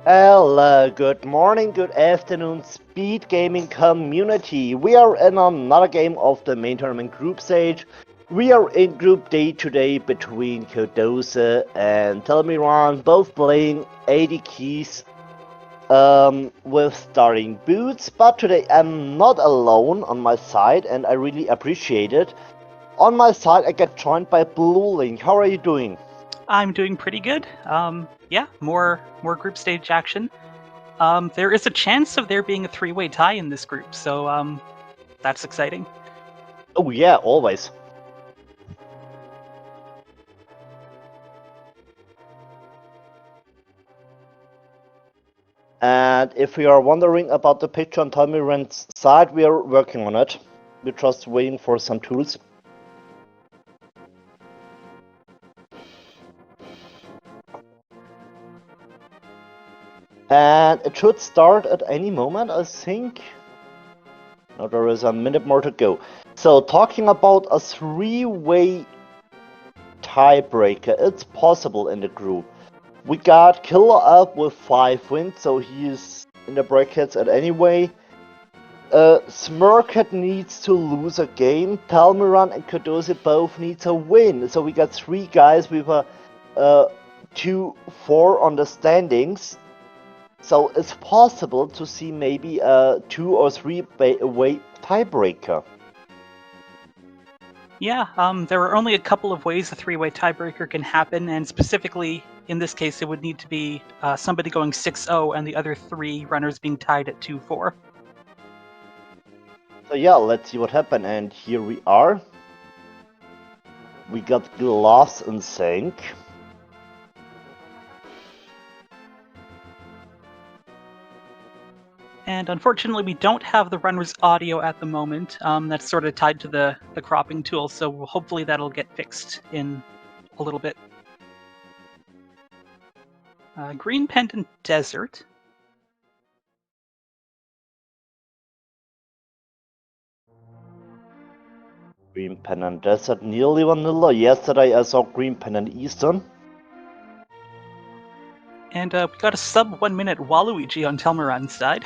Hello, good morning, good afternoon, Speed Gaming community. We are in another game of the main tournament group stage. We are in Group D today between Kotose and Telmiran, both playing 80 keys with starting boots. But today I'm not alone on my side, and I really appreciate it. On my side, I get joined by Blue Link. How are you doing? I'm doing pretty good. Yeah, more group stage action. There is a chance of there being a three-way tie in this group, so that's exciting. Oh yeah, always. And if you are wondering about the picture on Telmiran's side, we are working on it. We're just waiting for some tools. And it should start at any moment, I think. Now there is a minute more to go. So talking about a three-way tiebreaker, it's possible in the group. We got Killer up with 5 wins, so he's in the brackets at anyway. Smirket needs to lose a game. Telmiran and Kotose both needs a win. So we got 3 guys with a 2-4 on the standings. So it's possible to see maybe a 2 or 3 way tiebreaker. Yeah, there are only a couple of ways a three-way tiebreaker can happen, and specifically in this case, it would need to be somebody going 6-0 and the other 3 runners being tied at 2-4. So yeah, let's see what happened. And here we are. We got Glass in sync. And unfortunately, we don't have the runner's audio at the moment. That's sort of tied to the cropping tool, so hopefully that'll get fixed in a little bit. Green Pendant Desert. Green Pennant Desert, nearly vanilla. Yesterday I saw Green Pennant Eastern. And we got a sub 1 minute Waluigi on Telmiran's side.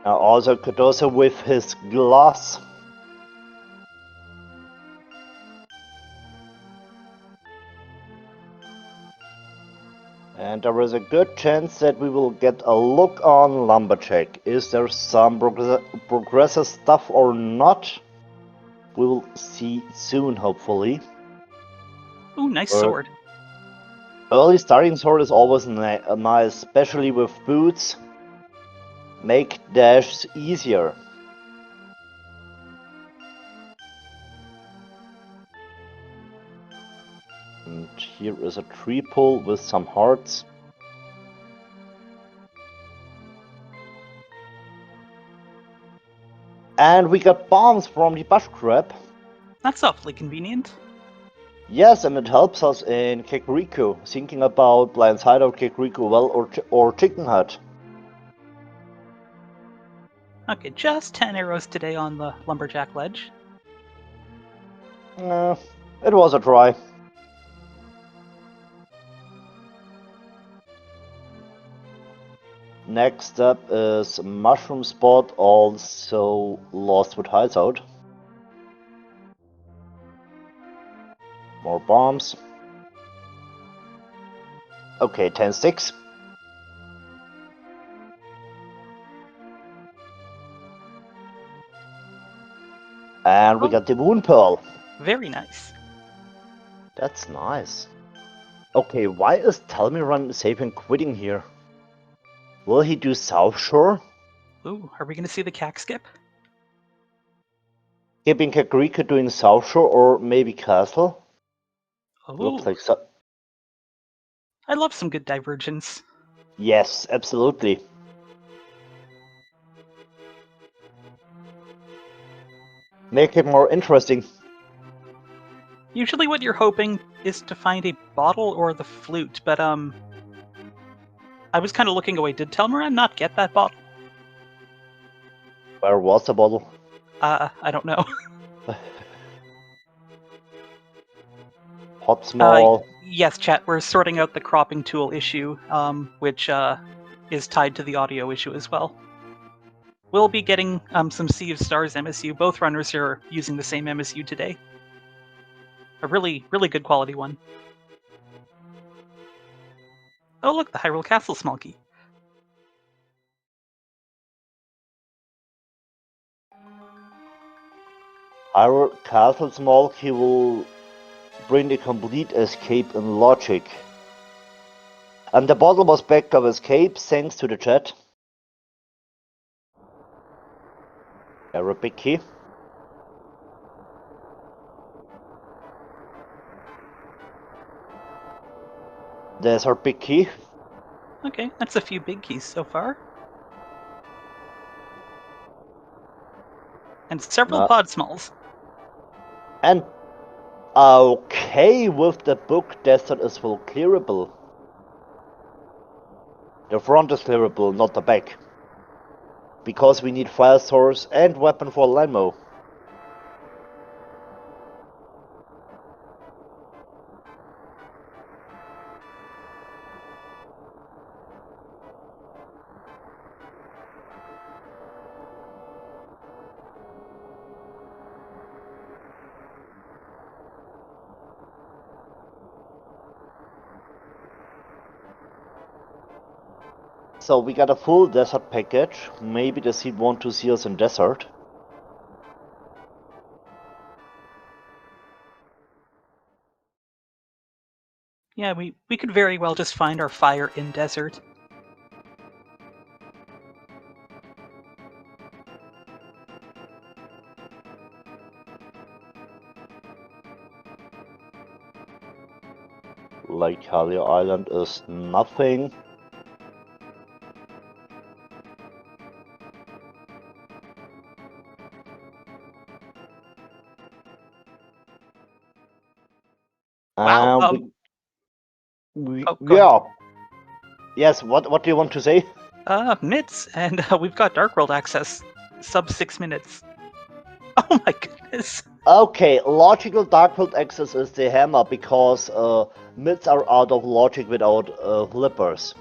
Now also Kotose with his glass. And there is a good chance that we will get a look on Lumberjack. Is there some progressive stuff or not? We will see soon, hopefully. Ooh, nice sword. Early starting sword is always nice, especially with boots. Make dashes easier. And here is a tree pull with some hearts. And we got bombs from the bush crab. That's awfully convenient. Yes, and it helps us in Kakariko, thinking about Blind Side of Kakariko well or Chicken Hut. Okay, just 10 arrows today on the Lumberjack ledge. It was a try. Next up is Mushroom Spot, also Lost with Hideout. More bombs. Okay, 10 sticks. And we got the Moon Pearl. Very nice. That's nice. Okay, why is Telmiran safe and quitting here? Will he do South Shore? Ooh, are we going to see the cack skip? Skipping Kakariko doing South Shore or maybe Castle? Ooh, Looks like so. I love some good divergence. Yes, absolutely. Make it more interesting. Usually what you're hoping is to find a bottle or the flute, but I was kind of looking away. Did Telmiran not get that bottle? Where was the bottle? I don't know. Hot small. Yes, chat. We're sorting out the cropping tool issue, which is tied to the audio issue as well. We'll be getting some Sea of Stars MSU. Both runners are using the same MSU today. A really, really good quality one. Oh, look, the Hyrule Castle small key. Hyrule Castle small key will bring a complete escape in logic. And the bottle was backed up escape thanks to the chat. Error big key. There's our big key. Okay, that's a few big keys so far. And several pod smalls. And okay, with the book, desert is full clearable. The front is clearable, not the back. Because we need fire source and weapon for Limo. So we got a full desert package. Maybe the seed want to see us in desert. Yeah, we could very well just find our fire in desert. Lake Hylia Island is nothing. Wow. Yeah. Yes. What do you want to say? Mitts, and we've got Dark World access. Sub 6 minutes. Oh my goodness. Okay, logical Dark World access is the hammer because mids are out of logic without flippers.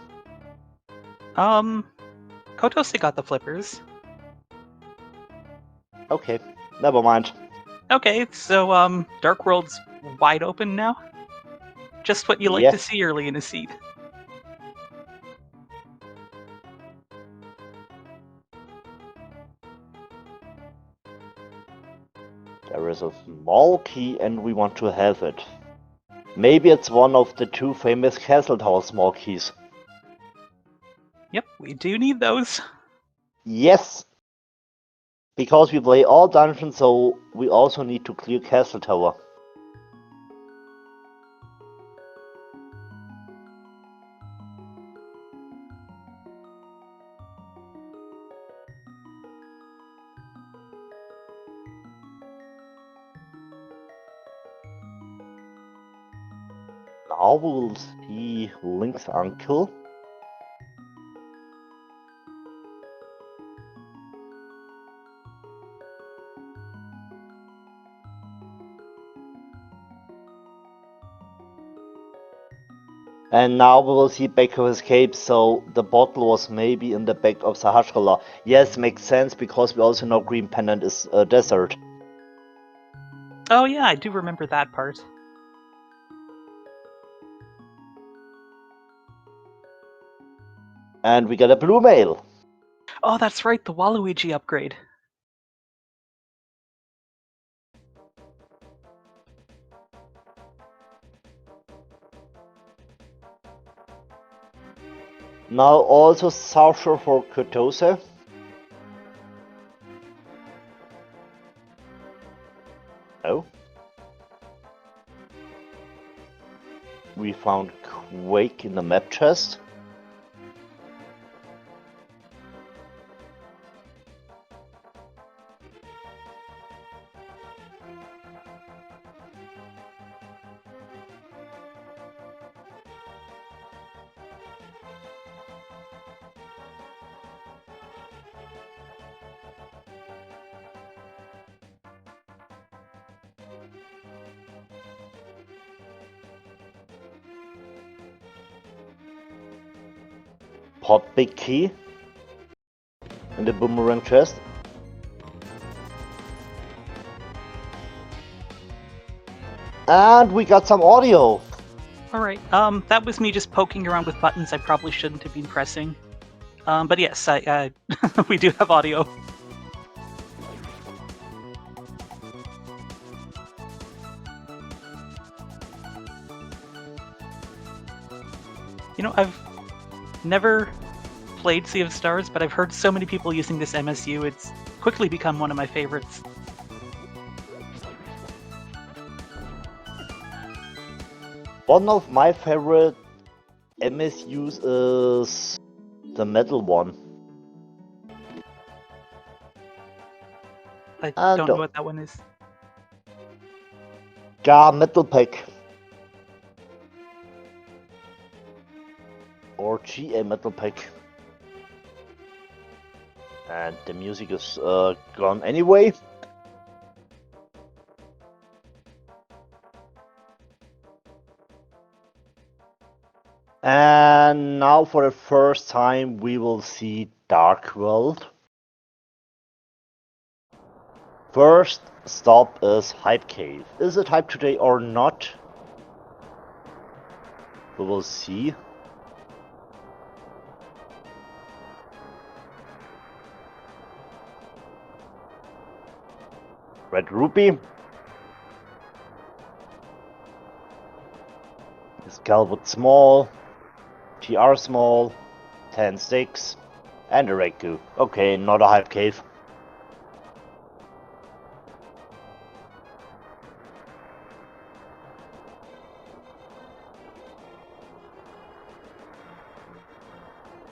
Kotose got the flippers. Okay, never mind. Okay, so Dark World's wide open now. Just what you like to see early in a seed. There is a small key and we want to have it. Maybe it's one of the two famous Castle Tower small keys. Yep, we do need those. Yes! Because we play all dungeons, so we also need to clear Castle Tower. Now we will see Link's uncle. And now we will see back of escape, so the bottle was maybe in the back of Sahasrala. Yes, makes sense, because we also know Green Pendant is a desert. Oh yeah, I do remember that part. And we get a blue mail. Oh, that's right, the Waluigi upgrade. Now also Saucer for Kotose. Oh. We found Quake in the map chest. pot big key in the boomerang chest. And we got some audio. Alright, that was me just poking around with buttons I probably shouldn't have been pressing. But yes, we do have audio. You know, I've never played Sea of Stars, but I've heard so many people using this MSU, it's quickly become one of my favorites. One of my favorite MSUs is the metal one. I don't know what that one is. GA Metal Pack. Or GA Metal Pack. And the music is gone anyway. And now for the first time we will see Dark World. First stop is Hype Cave. Is it hype today or not? We will see. Red Rupee. Scalwood small. TR small. 10 sticks. And a Reku. Okay, not a Hype Cave.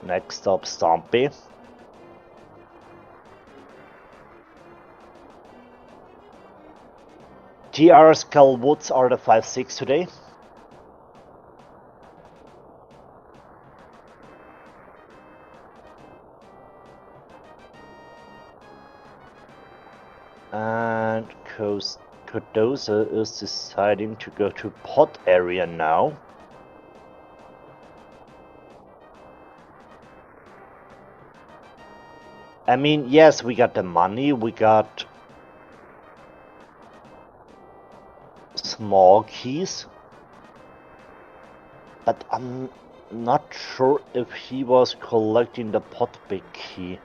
Next stop, Stompy. TR Skullwoods are the 5-6 today. And Kotose is deciding to go to pot area now. I mean, yes, we got the money, we got small keys, but I'm not sure if he was collecting the pot big key.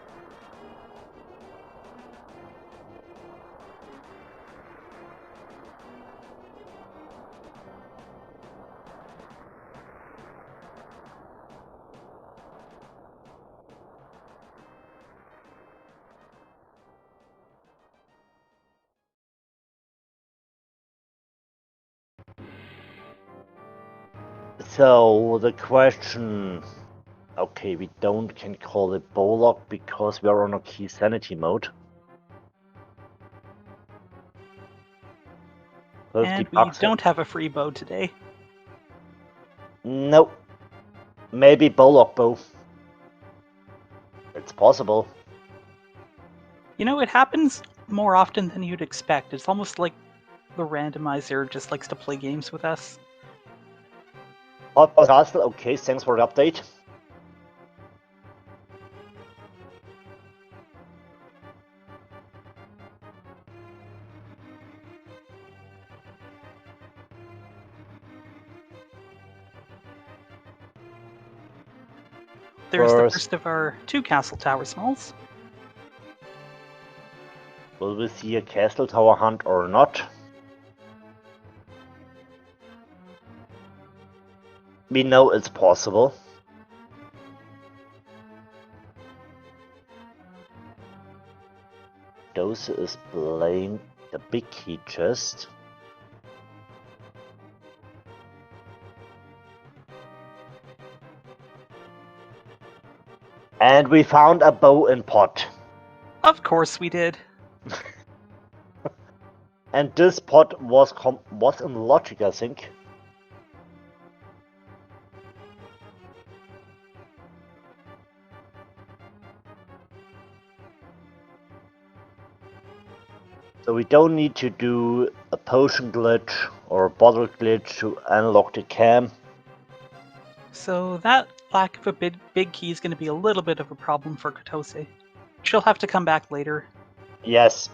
So the question, okay, we can call it Bollock because we are on a key sanity mode. And we don't have a free bow today. Nope. Maybe Bollock bow. It's possible. You know, it happens more often than you'd expect. It's almost like the randomizer just likes to play games with us. Castle, okay, thanks for the update. There's the first of our 2 Castle Tower smalls. Will we see a Castle Tower hunt or not? We know it's possible. Kotose is playing the big key chest. And we found a bow and pot. Of course we did. And this pot was in logic, I think. So we don't need to do a potion glitch or a bottle glitch to unlock the cam. So that lack of a big key is going to be a little bit of a problem for Kotose. She'll have to come back later. Yes.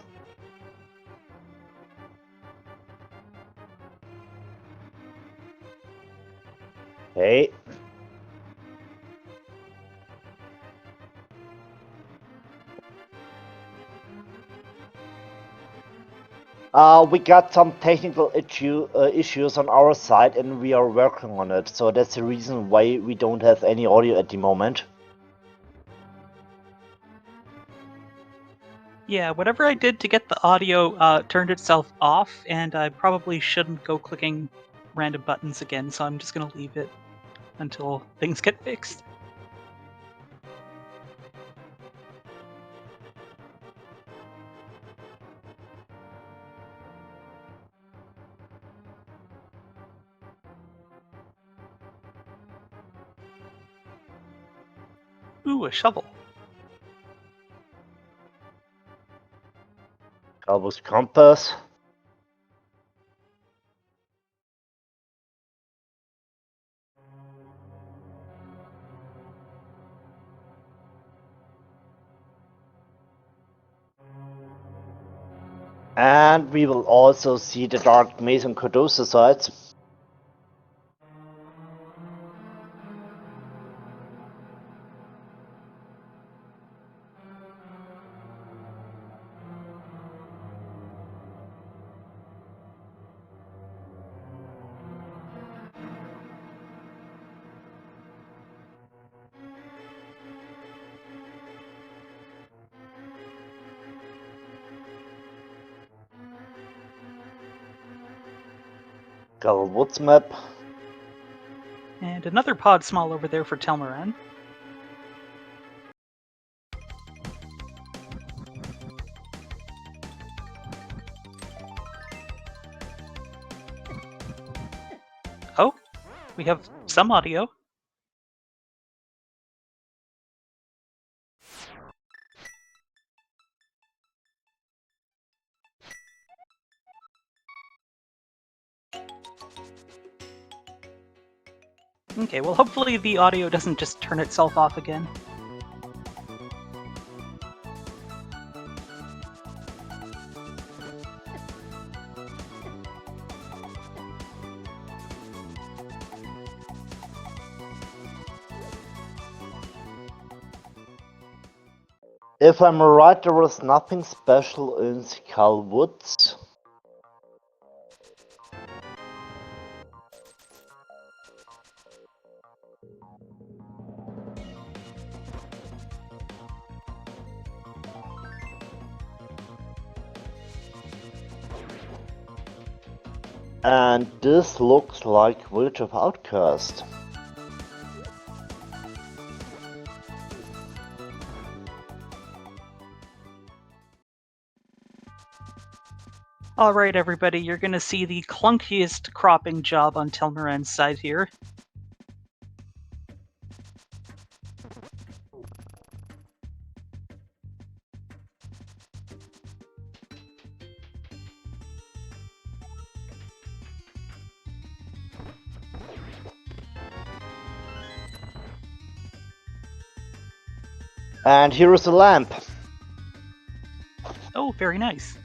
Hey. We got some technical issues on our side and we are working on it. So that's the reason why we don't have any audio at the moment. Yeah, whatever I did to get the audio turned itself off, and I probably shouldn't go clicking random buttons again, so I'm just going to leave it until things get fixed. Ooh, a shovel. Calvo's compass. And we will also see the Dark Maze and Kotose sides. Got a woods map. And another pod small over there for Telmiran. Oh, we have some audio. Okay, well hopefully the audio doesn't just turn itself off again. If I'm right, there was nothing special in Skull Woods. And this looks like Village of Outcast. Alright everybody, you're gonna see the clunkiest cropping job on Telmiran's side here. And here is a lamp. Oh, very nice.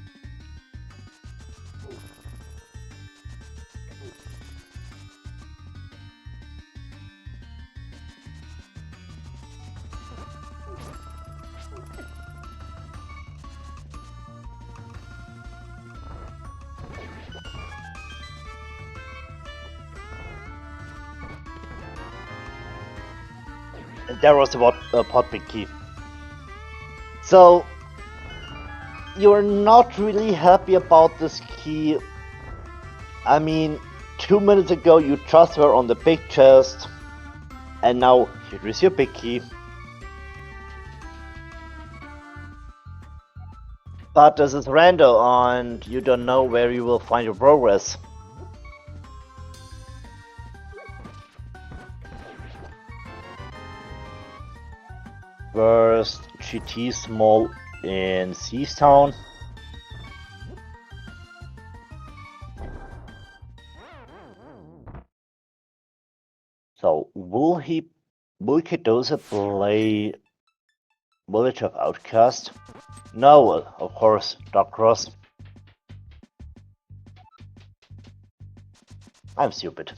And there was a pot pick key. So you're not really happy about this key. I mean, 2 minutes ago you just were on the big chest, and now here is your big key. But this is random and you don't know where you will find your progress. First GT small in Seastown. So Will Kotose play Village of Outcast? No, of course, Dark Cross. I'm stupid.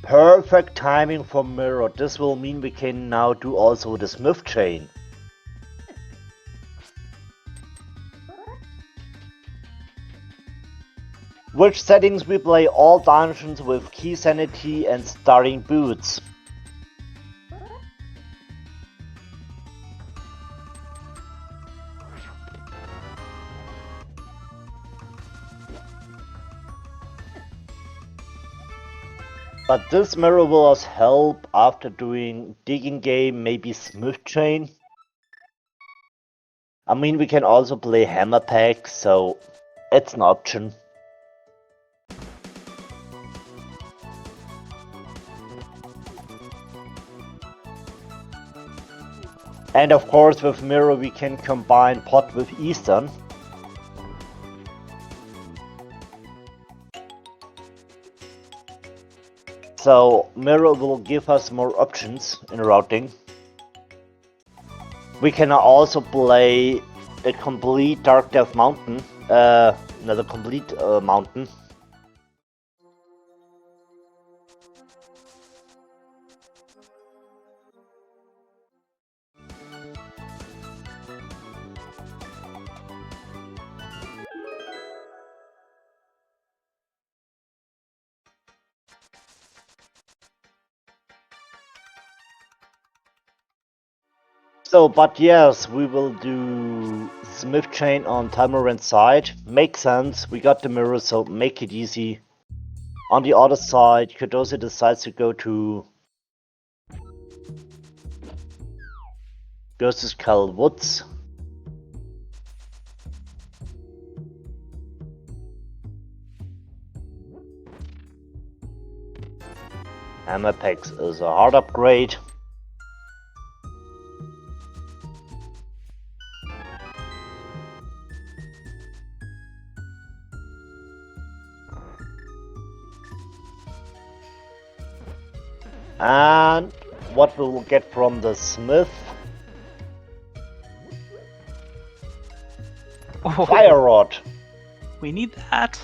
Perfect timing for Mirror. This will mean we can now do also the Smith chain. Which settings we play all dungeons with key sanity and starting boots. But this mirror will us help after doing digging game, maybe Smith chain. I mean, we can also play hammer pack, so it's an option. And of course with Mirror we can combine pot with Eastern. So Mirror will give us more options in routing. We can also play the complete Dark Death Mountain, another complete mountain. So, but yes, we will do Smith chain on Telmiran's side. Makes sense, we got the mirror, so make it easy. On the other side, Kotose decides to go to Cal Woods. Hammer Packs is a hard upgrade. And what we will get from the Smith? Oh, Fire Rod. we need that.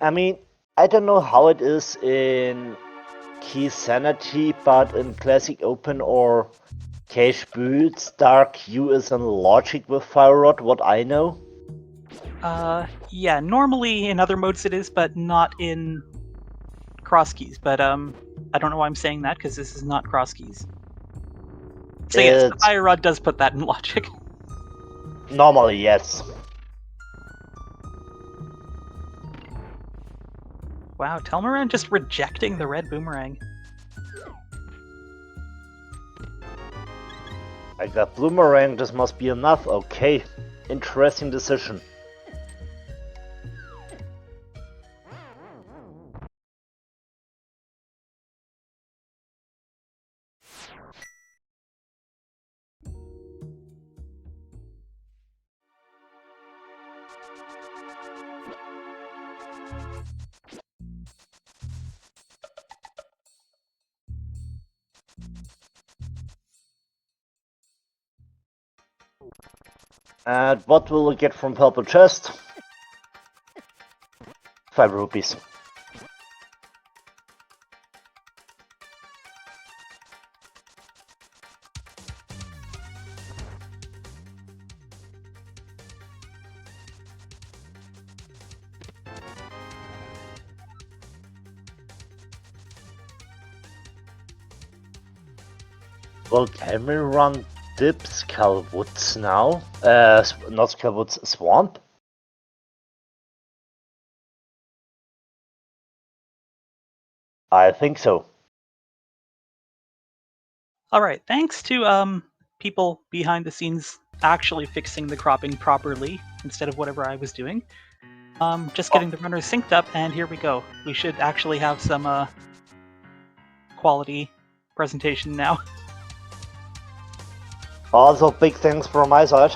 I mean, I don't know how it is in Key Sanity, but in Classic Open or Cash Boots, Dark Q is in Logic with Fire Rod, what I know. Yeah, normally in other modes it is, but not in cross keys. But I don't know why I'm saying that, because this is not cross keys. So yes, the Fire Rod does put that in Logic. Normally, yes. Wow, Telmiran just rejecting the red boomerang. I got Bloomerang, this must be enough, okay. Interesting decision. And what will we get from Purple Chest? 5 rupees. Well, Telmiran dips Calwoods now? Not Calwoods, Swamp? I think so. All right, thanks to people behind the scenes actually fixing the cropping properly instead of whatever I was doing. Just getting the runners synced up, and here we go. We should actually have some quality presentation now. Also, big thanks from my side.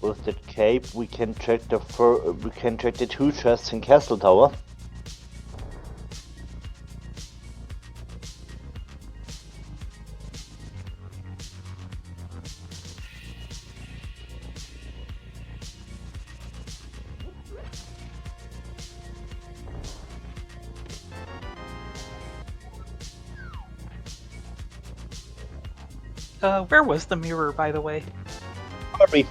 With that cape, we can check the two chests in Castle Tower. Where was the mirror, by the way? Hurry.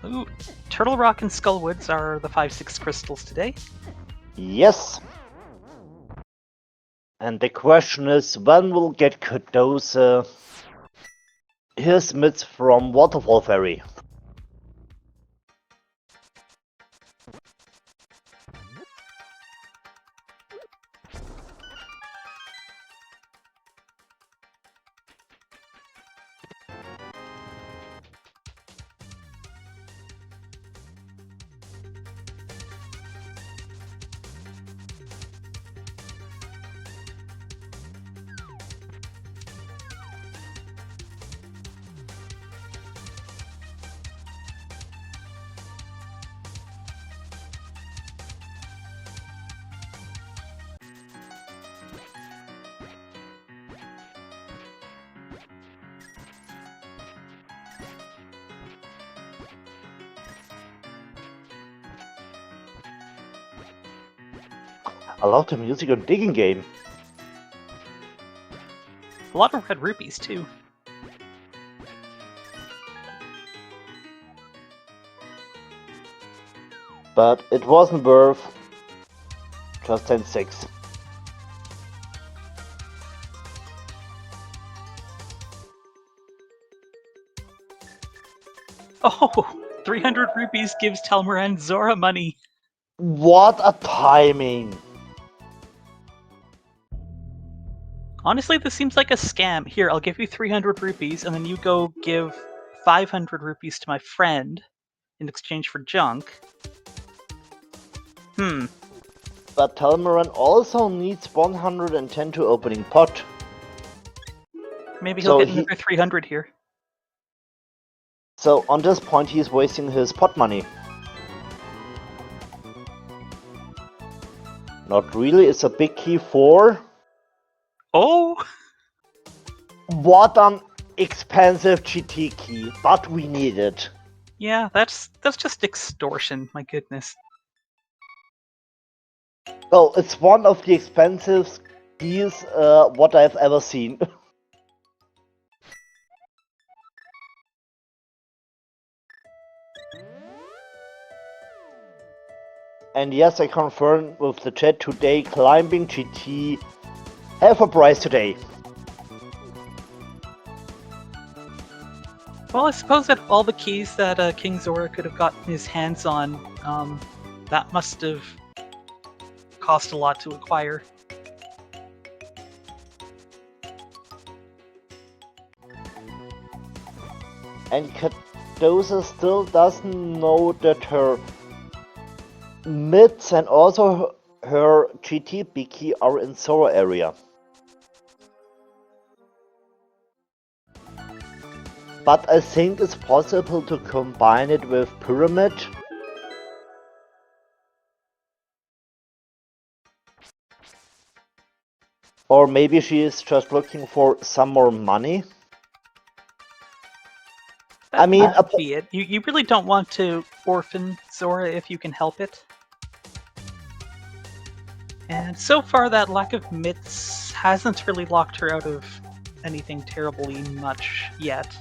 Ooh, Turtle Rock and Skullwoods are the 5/6 crystals today. Yes. And the question is, when will get Kotose his mitts from Waterfall Ferry? I love the music on Digging Game. A lot of red rupees, too. But it wasn't worth just 10-6. Oh, 300 rupees gives Telmiran Zora money. What a timing! Honestly, this seems like a scam. Here, I'll give you 300 rupees, and then you go give 500 rupees to my friend in exchange for junk. But Telmiran also needs 110 to opening pot. Maybe he'll get another 300 here. So on this point he's wasting his pot money. Not really, it's a big key for... Oh! What an expensive GT key, but we need it. Yeah, that's just extortion, my goodness. Well, it's one of the expensive keys what I've ever seen. And yes, I confirm with the chat today, climbing GT have a price today. Well, I suppose that all the keys that King Zora could have gotten his hands on, that must have cost a lot to acquire. And Kotose still doesn't know that her mids and also her GT big key are in Zora area. But I think it's possible to combine it with Pyramid. Or maybe she is just looking for some more money. That might be it. You really don't want to orphan Zora if you can help it. And so far that lack of mitts hasn't really locked her out of anything terribly much yet.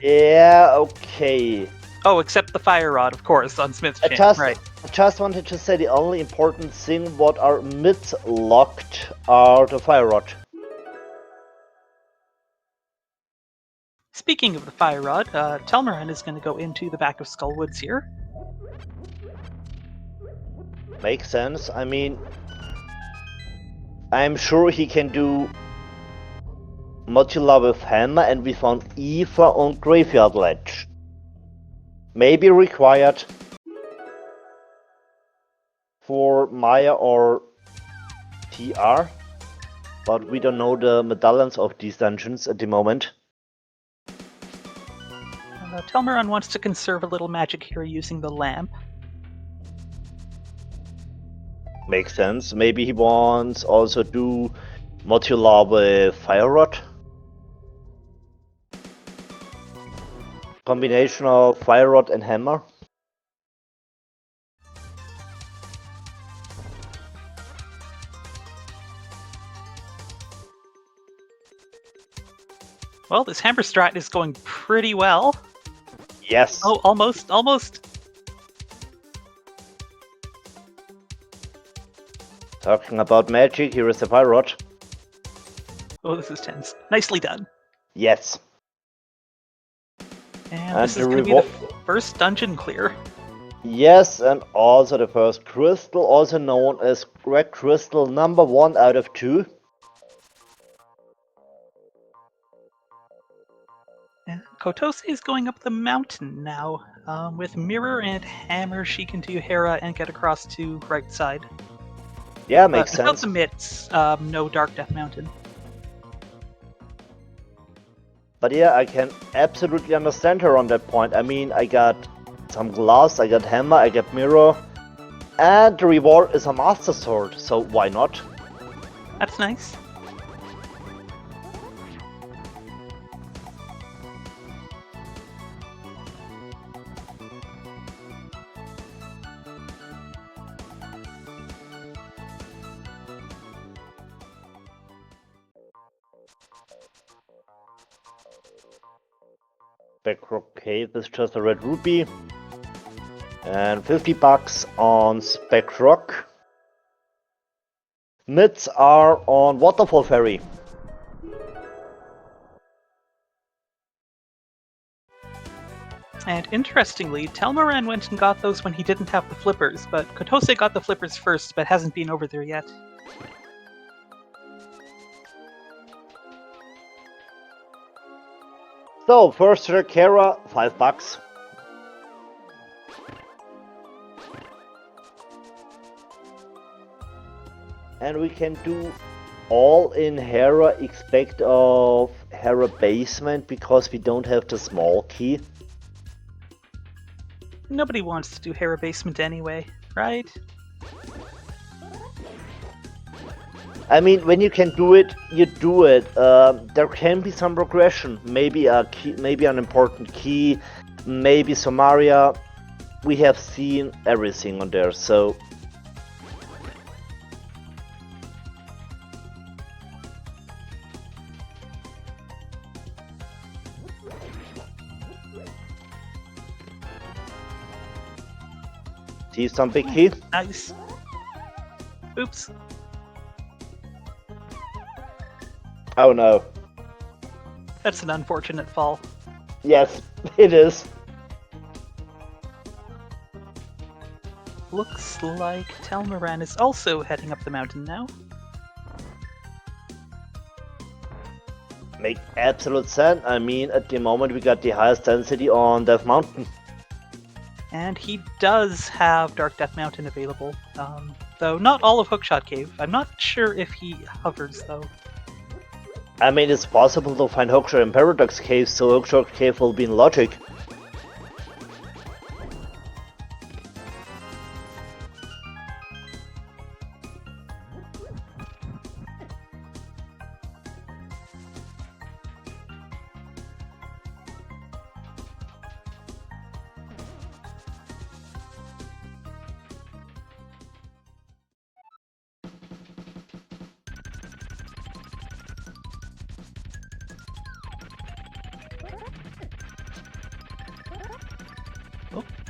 Yeah, okay. Oh, except the fire rod, of course, on Smith's I Chin. Right. just wanted to say the only important thing what are mids locked are the fire rod. Speaking of the fire rod, Telmiran is going to go into the back of Skullwoods here. Makes sense. I mean, I'm sure he can do modular with hammer, and we found Eva on Graveyard Ledge. Maybe required for Maya or TR, but we don't know the medallions of these dungeons at the moment. Telmiran wants to conserve a little magic here using the lamp. Makes sense. Maybe he wants also do modular with fire rod. Combination of fire rod and hammer. Well, this hammer strat is going pretty well. Yes. Oh, almost. Talking about magic, here is the fire rod. Oh, this is tense. Nicely done. Yes. And this is going to be the first dungeon clear. Yes, and also the first crystal, also known as red crystal number 1 out of 2. And Kotose is going up the mountain now. With mirror and hammer, she can do Hera and get across to right side. Yeah, makes sense. Without the mitts, no Dark Death Mountain. But yeah, I can absolutely understand her on that point. I mean, I got some glass, I got hammer, I got mirror, and the reward is a master sword, so why not? That's nice. Backrock Cave is just a red rupee. And $50 on Spec-Rock. Mids are on Waterfall Ferry. And interestingly, Telmiran went and got those when he didn't have the flippers, but Kotose got the flippers first, but hasn't been over there yet. So, first Kara, $5. And we can do all in Hera except of Hera Basement because we don't have the small key. Nobody wants to do Hera Basement anyway, right? I mean, when you can do it, you do it. There can be some progression. Maybe a key, maybe an important key, maybe Somaria. We have seen everything on there, so. See some big key? Nice. Oops. Oh no. That's an unfortunate fall. Yes, it is. Looks like Telmiran is also heading up the mountain now. Make absolute sense. I mean, at the moment we got the highest density on Death Mountain. And he does have Dark Death Mountain available, though not all of Hookshot Cave. I'm not sure if he hovers, though. I mean, it's possible to find Hookshot in Paradox Cave, so Hookshot Cave will be in Logic.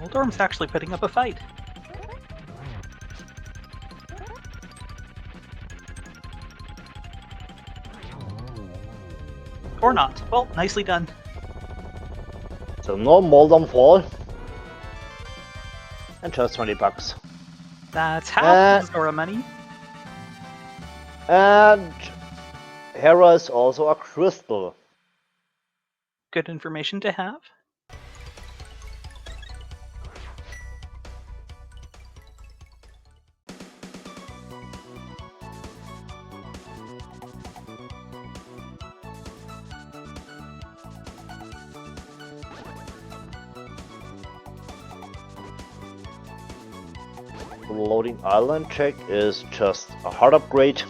Oldorm's actually putting up a fight. Or not. Well, nicely done. So no Moldom fall. And just $20. That's half Zora money. And Hera is also a crystal. Good information to have. The loading island check is just a hard upgrade.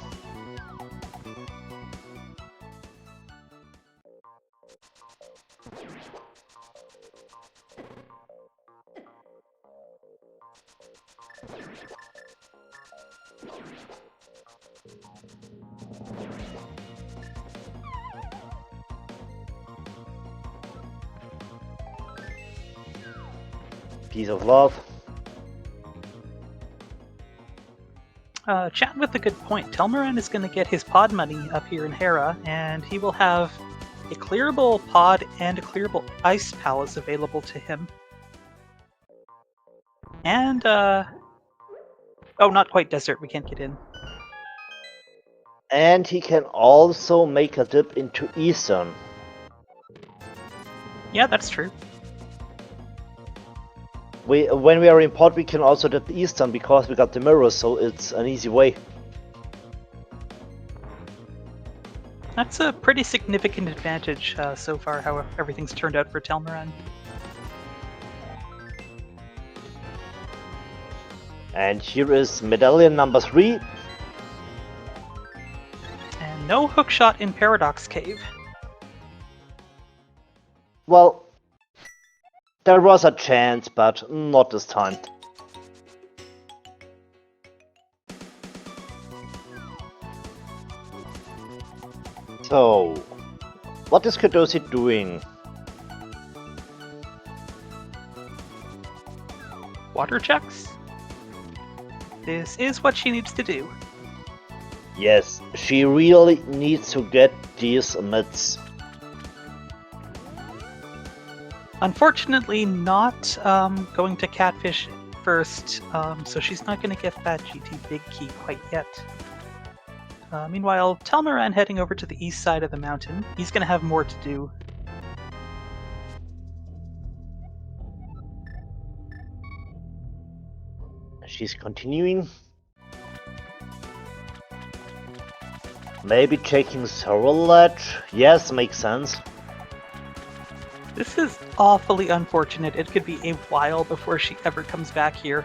Piece of love. Chat with a good point. Telmiran is going to get his pod money up here in Hera, and he will have a clearable pod and a clearable ice palace available to him. And, oh, not quite desert, we can't get in. And he can also make a dip into Eastern. Yeah, that's true. When we are in pod, we can also dip the Eastern because we got the mirrors, so it's an easy way. That's a pretty significant advantage so far, how everything's turned out for Telmiran. And here is medallion number 3. And no hookshot in Paradox Cave. Well, there was a chance, but not this time. So, what is Kotose doing? Water checks? This is what she needs to do. Yes, she really needs to get these mids. Unfortunately, not going to Catfish first, so she's not going to get that GT Big Key quite yet. Meanwhile, Telmiran heading over to the east side of the mountain. He's going to have more to do. She's continuing. Maybe checking several ledge? Yes, makes sense. This is awfully unfortunate. It could be a while before she ever comes back here.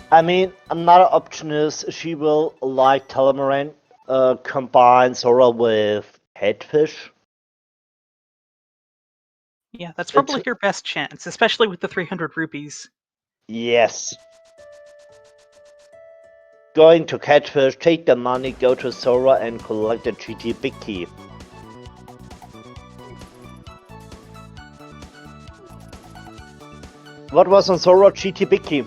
I mean, another option is she will, like Telmiran, combine Sora with Headfish. Yeah, that's probably her best chance, especially with the 300 rupees. Yes. Going to Catfish, take the money, go to Sora and collect the GT Big Key. What was on Sora GT Big Key?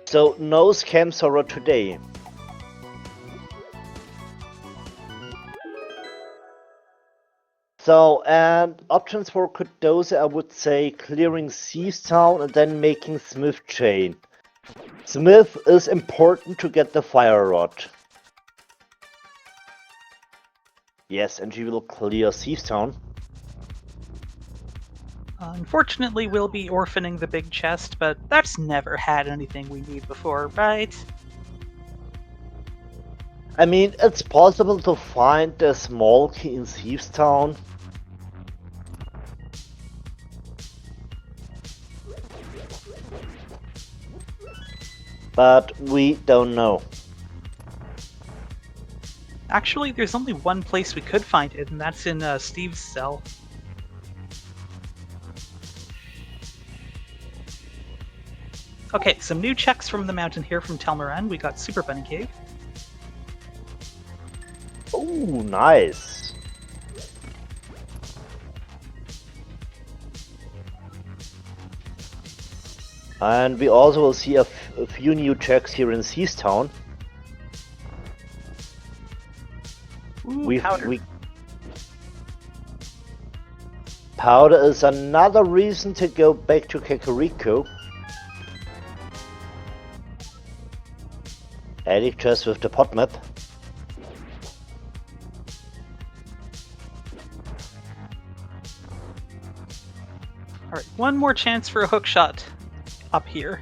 So no scam Sora today. So, and options for Kotose, I would say clearing Thieves Town and then making Smith Chain. Smith is important to get the Fire Rod. Yes, and she will clear Thieves Town. Unfortunately, we'll be orphaning the big chest, but that's never had anything we need before, right? I mean, it's possible to find the small key in Thieves Town. But we don't know. Actually, there's only one place we could find it, and that's in Steve's cell. Okay, some new checks from the mountain here from Telmiran. We got Super Bunny Cave. Oh, Ooh, nice. And we also will see a few new checks here in Seastown. Ooh, powder. Powder is another reason to go back to Kakariko. Adding just with the pot map. Alright, one more chance for a hook shot up here.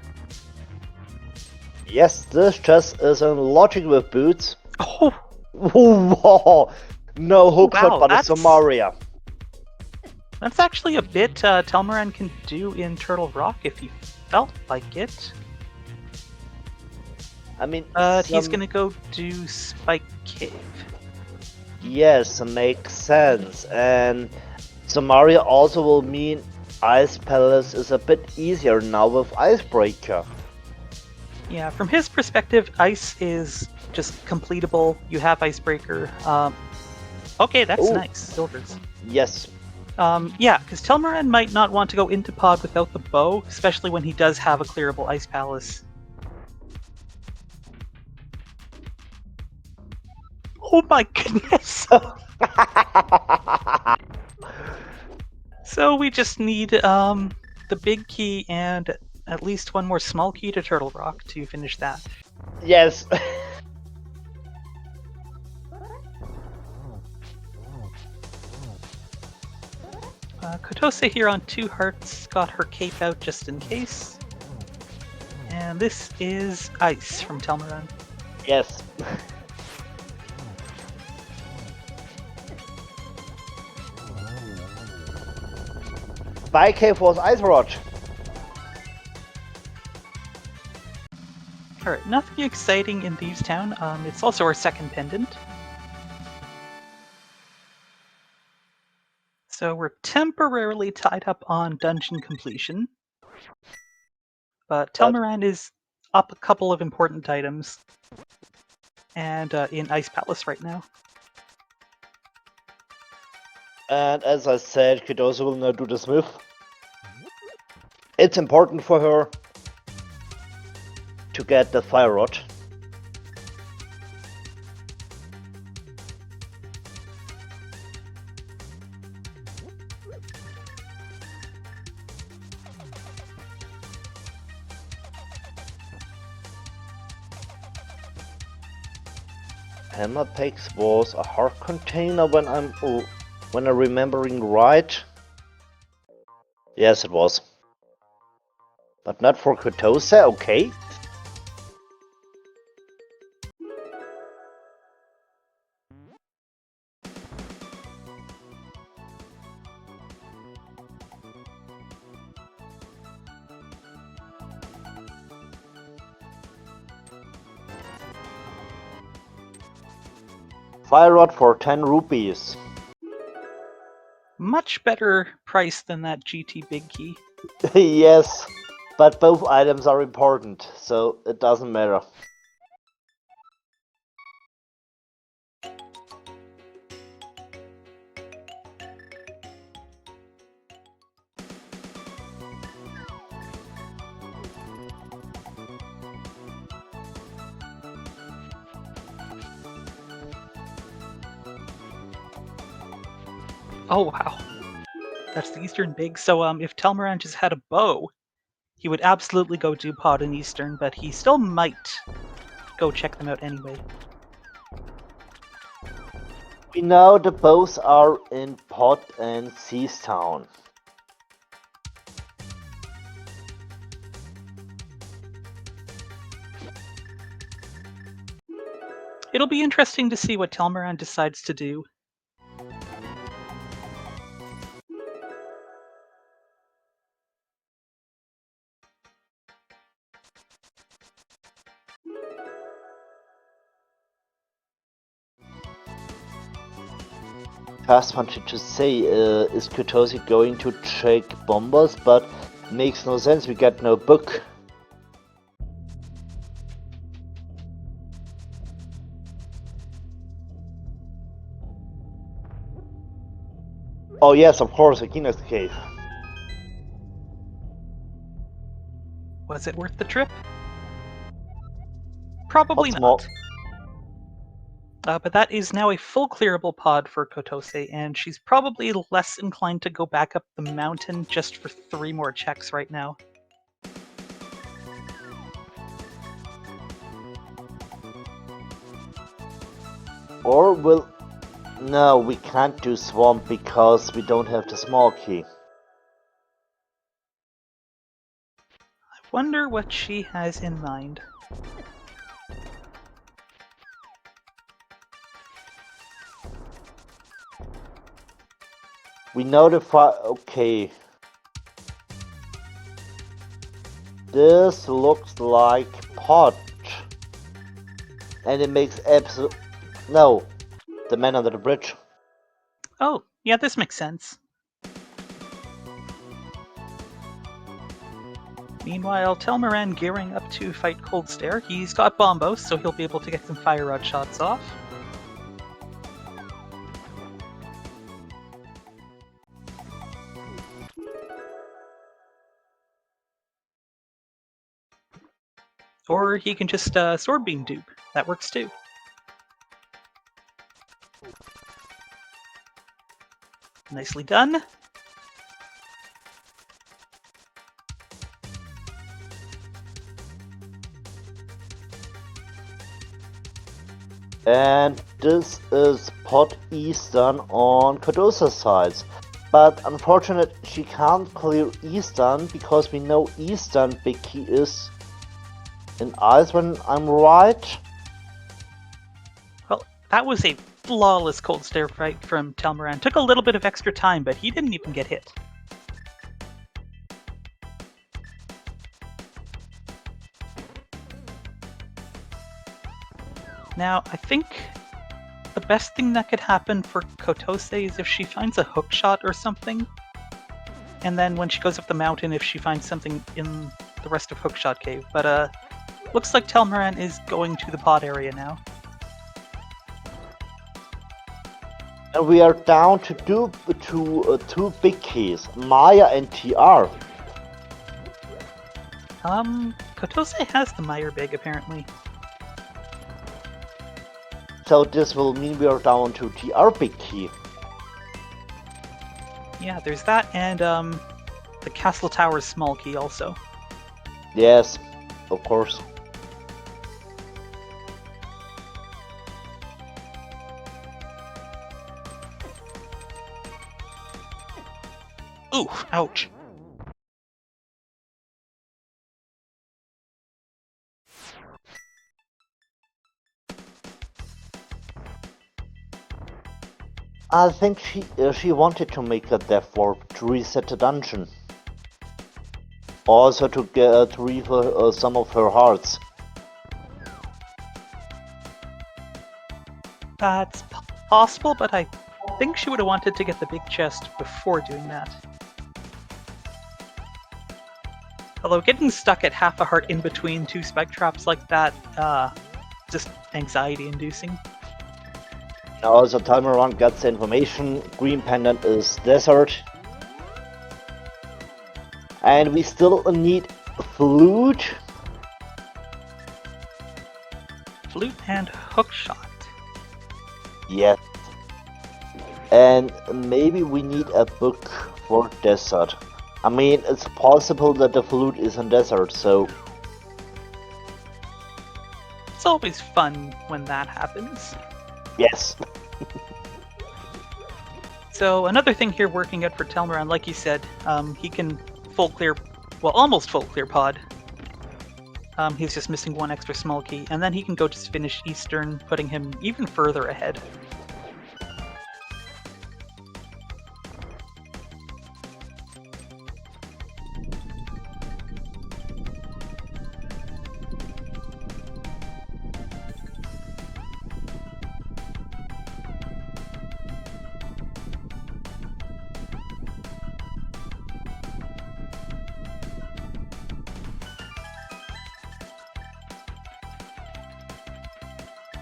Yes, this chest is in logic with boots. Oh! Whoa! No hook shot, but it's Samaria. That's actually a bit Telmiran can do in Turtle Rock if he felt like it. I mean, he's gonna go do Spike Cave. Yes, makes sense. And Samaria also will mean Ice Palace is a bit easier now with Icebreaker. Yeah, from his perspective, Ice is just completable. You have Icebreaker. Okay, that's nice. Silvers. Yes. Yeah, because Telmiran might not want to go into pod without the bow, especially when he does have a clearable Ice Palace. Oh my goodness! So we just need the big key and at least one more small key to Turtle Rock to finish that. Yes. Kotose here on 2 hearts got her cape out just in case. And this is Ice from Telmiran. Yes. Spike Cave was Ice Rod. Alright, nothing exciting in Thieves Town. It's also our second pendant. So we're temporarily tied up on dungeon completion. But Telmiran is up a couple of important items. And in Ice Palace right now. And as I said, Kotose will now do the smith. It's important for her to get the fire rod. Hammer Pegs was a heart container when I'm remembering right. Yes, it was. But not for Kotose, okay. Fire rod for 10 rupees. Much better price than that GT big key. Yes, but both items are important, so it doesn't matter. Oh wow. That's the Eastern big. So if Telmiran just had a bow, he would absolutely go do pod in Eastern, but he still might go check them out anyway. We know the bows are in Pot and Seastown. It'll be interesting to see what Telmiran decides to do. Just wanted to say, is Kotose going to check bombers? But makes no sense, we got no book. Oh yes, of course, Akina's cave. Was it worth the trip? Probably What's more, not. But that is now a full clearable pod for Kotose, and she's probably less inclined to go back up the mountain just for 3 more checks right now. or will... No, we can't do swamp because we don't have the small key. I wonder what she has in mind. We notify... Okay. This looks like pot. And it makes absolute... No. The man under the bridge. Oh, yeah, this makes sense. Meanwhile, Telmiran gearing up to fight Cold Stare. He's got Bombos, so he'll be able to get some fire rod shots off. Or he can just Sword Beam dupe. That works too. Nicely done. And this is pot Eastern on Kotose's sides. But unfortunately, she can't clear Eastern because we know Eastern big key is in ice when I'm right. Well, that was a flawless Cold Stare fight from Telmiran. Took a little bit of extra time, but he didn't even get hit. Now, I think the best thing that could happen for Kotose is if she finds a hook shot or something. And then when she goes up the mountain, if she finds something in the rest of Hookshot Cave. But looks like Telmiran is going to the pod area now. And we are down to two big keys, Maya and TR. Kotose has the Meyer Big apparently. So this will mean we are down to TR big key. Yeah, there's that, and the Castle Tower's small key also. Yes, of course. Ooh, ouch. I think she wanted to make a death warp to reset the dungeon. Also to get to refill some of her hearts. That's possible, but I think she would have wanted to get the big chest before doing that. Although getting stuck at half a heart in between 2 spike traps like that, just anxiety-inducing. Also, Telmiran gets the information. Green Pendant is desert. And we still need flute. Flute and hookshot. Yes. And maybe we need a book for desert. I mean, it's possible that the flute is in desert, so... It's always fun when that happens. Yes. So another thing here working out for Telmiran, like you said, he can full clear, well, almost full clear pod. He's just missing 1 extra small key, and then he can go just finish Eastern, putting him even further ahead.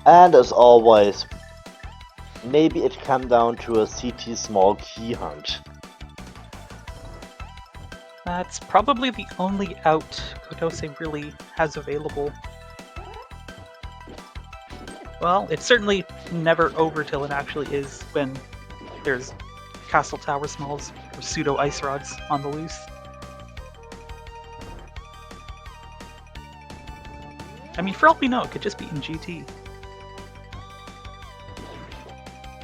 And as always, maybe it come down to a CT small key hunt. That's probably the only out Kotose really has available. Well, it's certainly never over till it actually is when there's Castle Tower Smalls or pseudo ice rods on the loose. I mean, for all we know, it could just be in GT.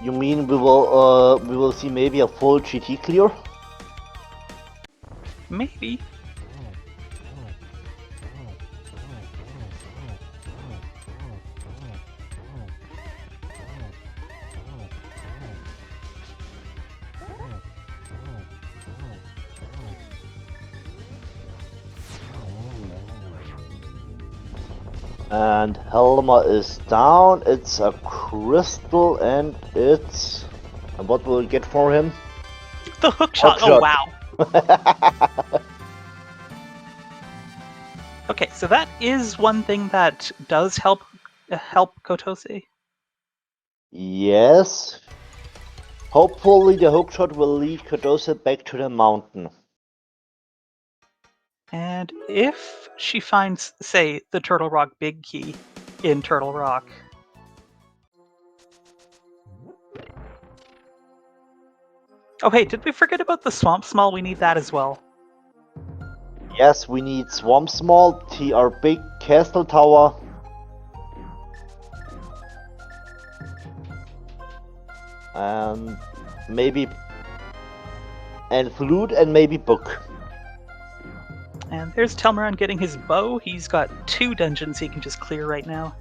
You mean we will see maybe a full GT clear? Maybe. And Helma is down, it's a crystal and it's... And what will we get for him? The hook shot! Oh, wow! Okay, so that is one thing that does help Kotose. Yes. Hopefully the hookshot will lead Kotose back to the mountain. And if she finds, say, the Turtle Rock Big Key in Turtle Rock... Oh hey, did we forget about the Swamp Small? We need that as well. Yes, we need Swamp Small, TR Big, Castle Tower. And maybe... And Flute and maybe Book. And there's Telmiran getting his bow. He's got 2 dungeons he can just clear right now.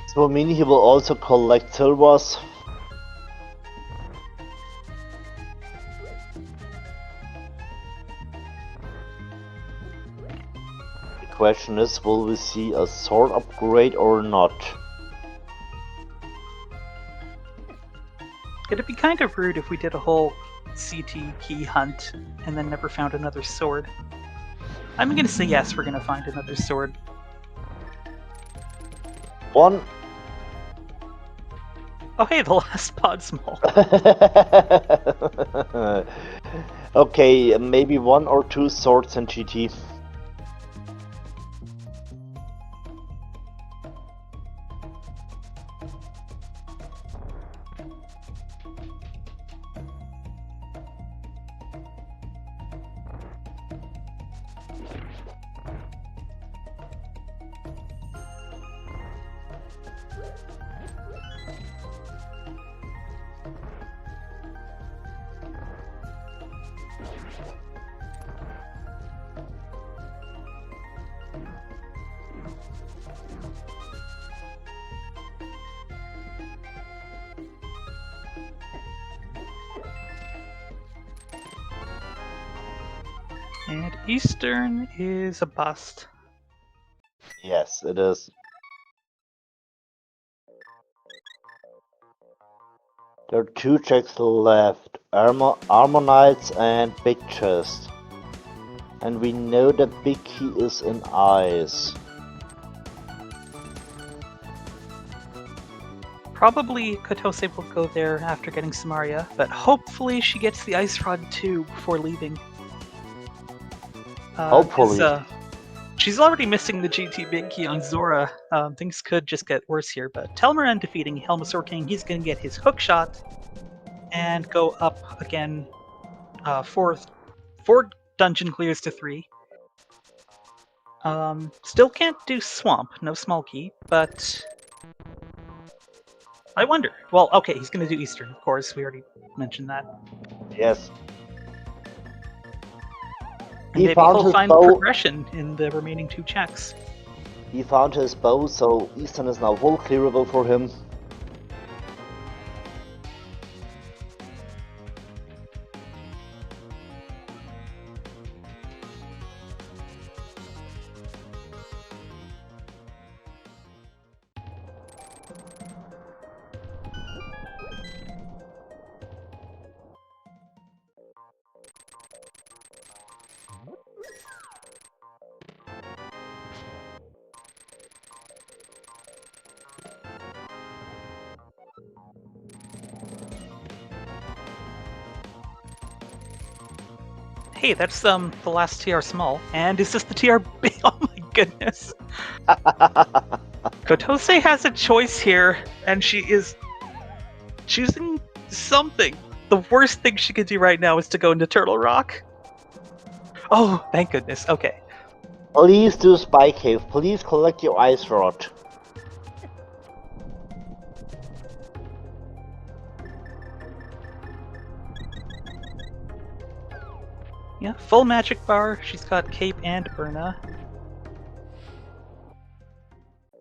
So I mean he will also collect silvers. The question is, will we see a sword upgrade or not? It'd be kind of rude if we did a whole CT key hunt and then never found another sword. I'm gonna say yes, we're gonna find another sword. One. Oh hey, the last pod small. Okay, maybe 1 or 2 swords in GT. And Eastern is a bust. Yes, it is. There are 2 checks left, Armor Knights and Big Chest. And we know the big key is in ice. Probably Kotose will go there after getting Samaria, but hopefully she gets the Ice Rod too before leaving. Hopefully. She's already missing the GT Big Key on Zora. Things could just get worse here, but Telmiran defeating Helmasaur King, he's going to get his hook shot and go up again. 4 dungeon clears to 3. Still can't do Swamp, no small key, but I wonder. Well, okay, he's going to do Eastern, of course. We already mentioned that. Yes. And maybe he'll find progression in the remaining 2 checks. He found his bow, so Eastern is now full clearable for him. Hey, that's the last TR small. And is this the TR big? Oh my goodness. Kotose has a choice here, and she is choosing something. The worst thing she could do right now is to go into Turtle Rock. Oh, thank goodness. Okay. Please do Spy Cave. Please collect your ice rod. Yeah, full magic bar. She's got Cape and Urna.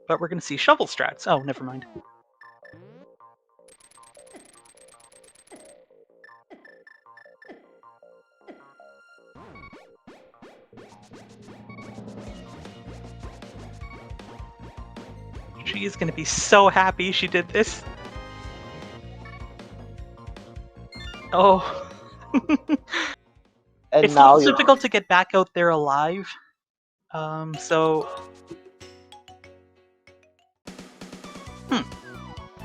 But we're going to see shovel strats. Oh, never mind. She is going to be so happy she did this. Oh. And It's now difficult to get back out there alive. So...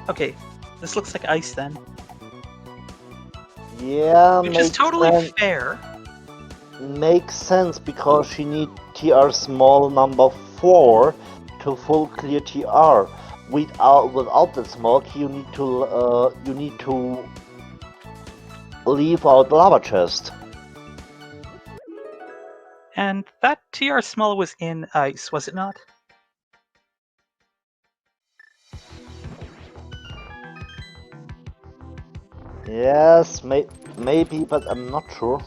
Okay, this looks like ice then. Yeah, Which is totally fair. Makes sense, because she needs TR small number 4 to full clear TR. Without that small key, you need to leave out lava chest. And that TR small was in ice, was it not? Yes, maybe, but I'm not sure.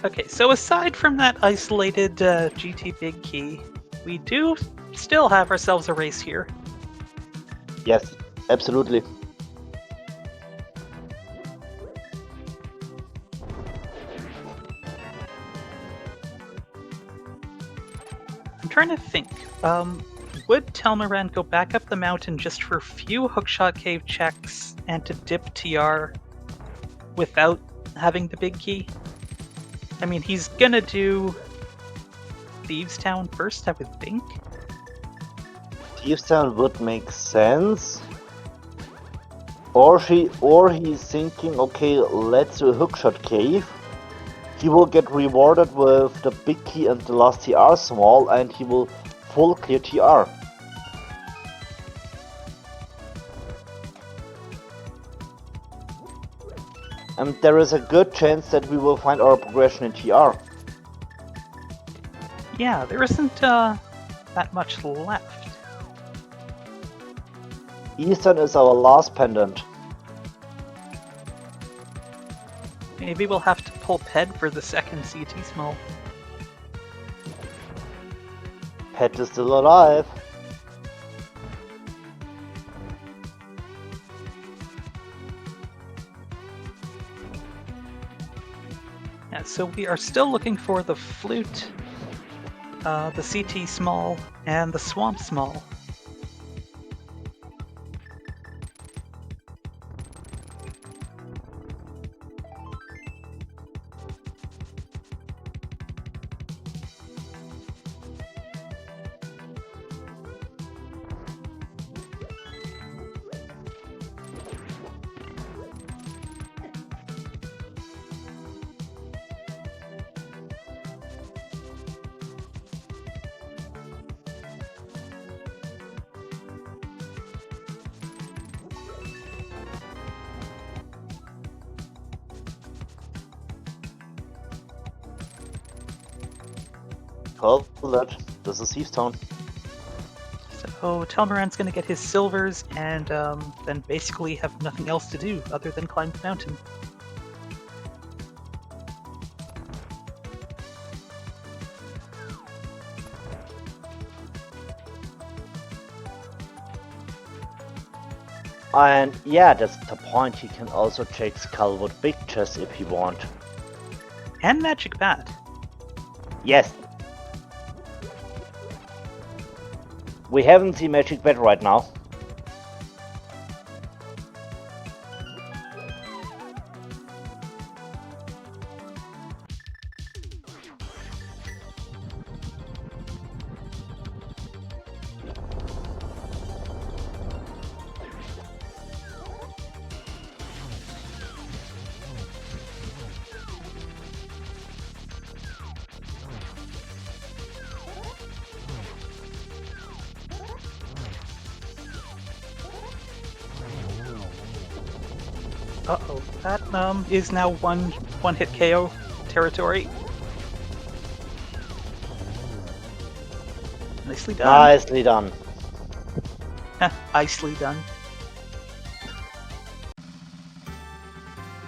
Okay, so aside from that isolated GT big key, we do still have ourselves a race here. Yes, absolutely. I'm trying to think. Would Telmiran go back up the mountain just for a few hookshot cave checks and to dip TR without having the big key? I mean, he's gonna do Thieves Town first, I would think. Thieves Town would make sense. Or he's thinking, okay, let's do a hookshot cave. He will get rewarded with the big key and the last TR small, and he will full clear TR. And there is a good chance that we will find our progression in TR. Yeah, there isn't that much left. Eastern is our last pendant. Maybe we'll have to pull Ped for the second CT small. Pet is still alive. Yeah, so we are still looking for the flute, the CT small, and the swamp small. Well, this is Thieves Town. So Telmiran's gonna get his silvers and then basically have nothing else to do other than climb the mountain. And yeah, that's the point. He can also check Skullwood Big Chest if he want. And Magic Bat. Yes. We haven't seen Magic Bat right now. Uh-oh. That is now one-hit KO territory. Nicely done. Nicely done. Icely done.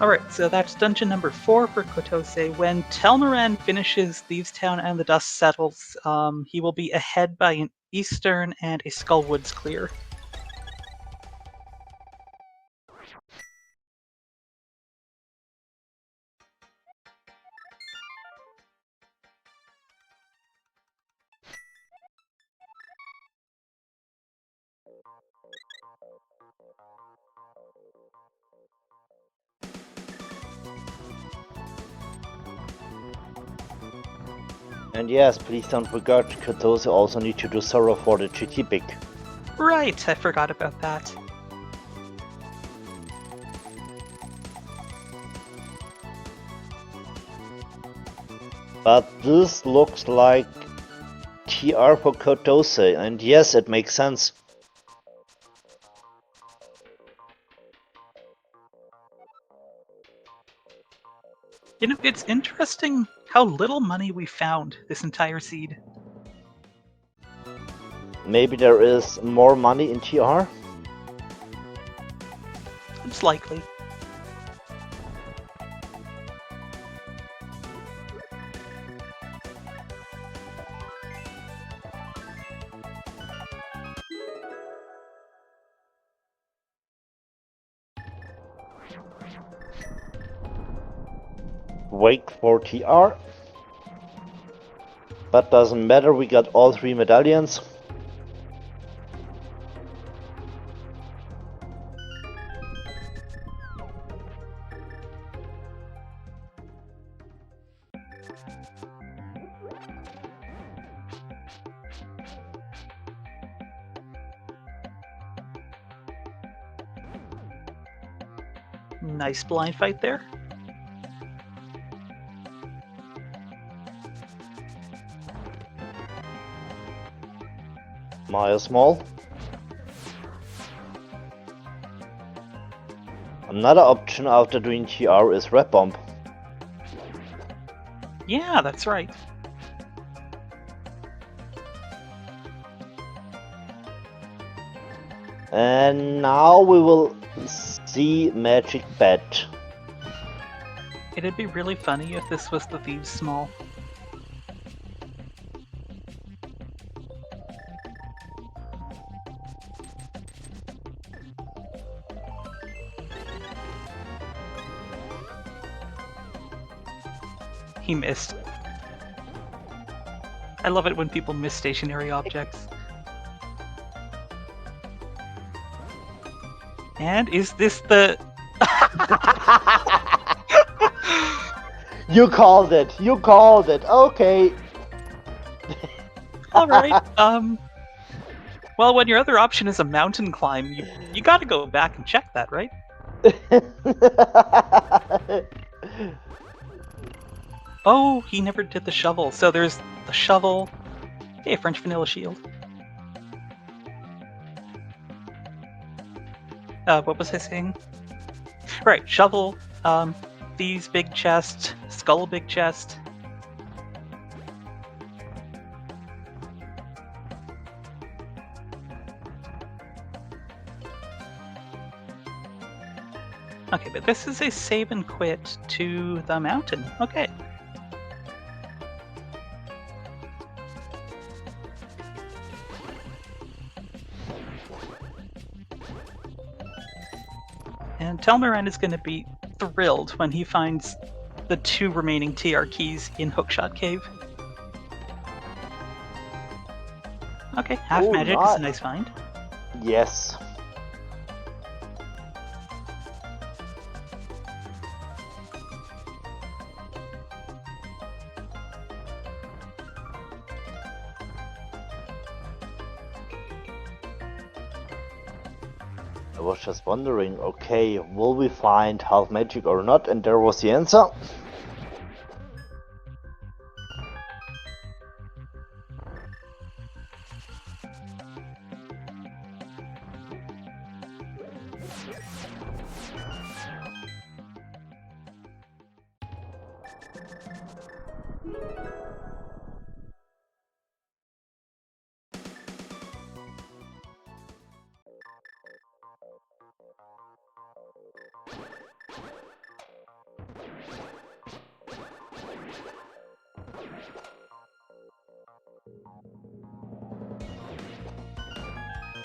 Alright, so that's dungeon number 4 for Kotose. When Telmiran finishes Thieves' Town and the dust settles, he will be ahead by an Eastern and a Skullwoods clear. And yes, please don't forget, Kotose also need to do sorrow for the GT big. Right, I forgot about that. But this looks like TR for Kotose, and yes, it makes sense. You know, it's interesting how little money we found this entire seed. Maybe there is more money in TR? It's likely. Wake for TR. But doesn't matter, we got all 3 medallions. Nice blind fight there. Mile small. Another option after doing TR is red bomb. Yeah, that's right. And now we will see Magic Bet. It'd be really funny if this was the Thieves' Small. He missed. I love it when people miss stationary objects. And is this the... You called it! You called it! Okay! Alright, well, when your other option is a mountain climb, you gotta go back and check that, right? Oh, he never did the shovel. So there's the shovel. Hey, French vanilla shield. What was I saying? Right, shovel, thieves big chest, skull big chest. Okay, but this is a save and quit to the mountain. Okay. And Telmiran is going to be thrilled when he finds the 2 remaining TR keys in Hookshot Cave. Okay, half magic is a nice find. Yes. I was just wondering, okay, will we find half magic or not? And there was the answer.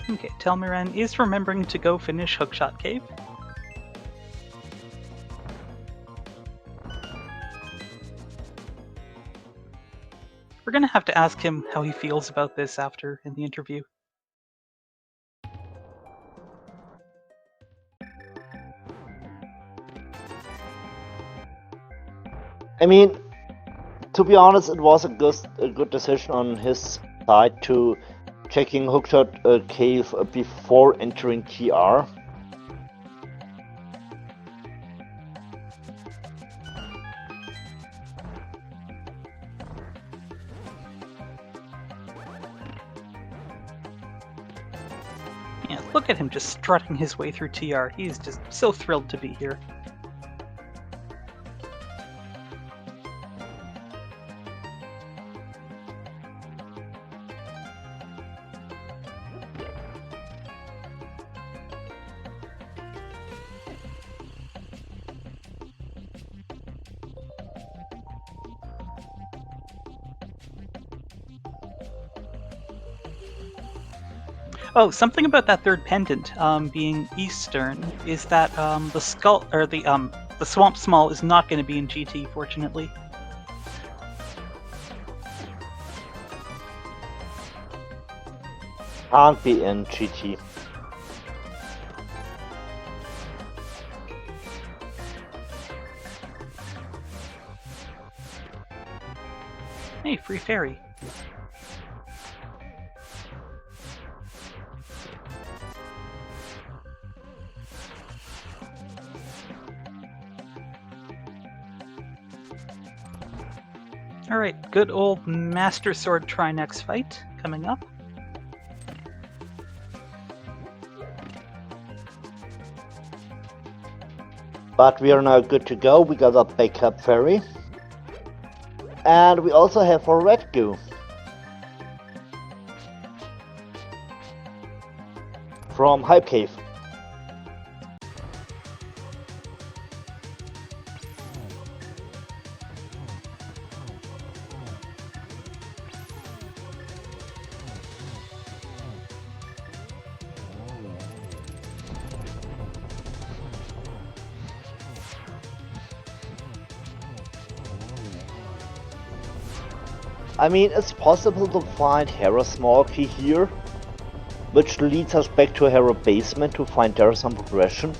Okay, Telmiran is remembering to go finish Hookshot Cave. We're gonna have to ask him how he feels about this after in the interview. I mean, to be honest, it was a good decision on his side to checking Hookshot Cave before entering TR. Yeah, look at him just strutting his way through TR. He's just so thrilled to be here. Oh, something about that third pendant being eastern is that the skull or the swamp small is not going to be in GT, fortunately. Can't be in GT. Hey, free ferry. Alright, good old Master Sword try next fight coming up. But we are now good to go. We got a backup ferry. And we also have a red goo. From Hype Cave. I mean, it's possible to find Hera small key here, which leads us back to Hera basement to find there some progression.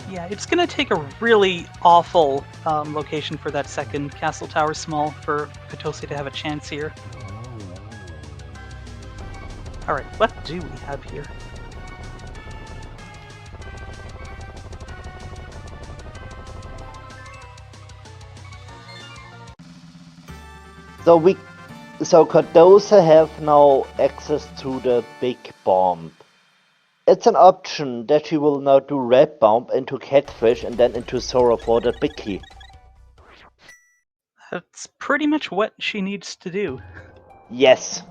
Yeah, it's gonna take a really awful location for that second castle tower small for Kotose to have a chance here. Alright, what do we have here? So Kotose have now access to the big bomb. It's an option that she will now do red bomb into catfish and then into Sora for the big key. That's pretty much what she needs to do. Yes.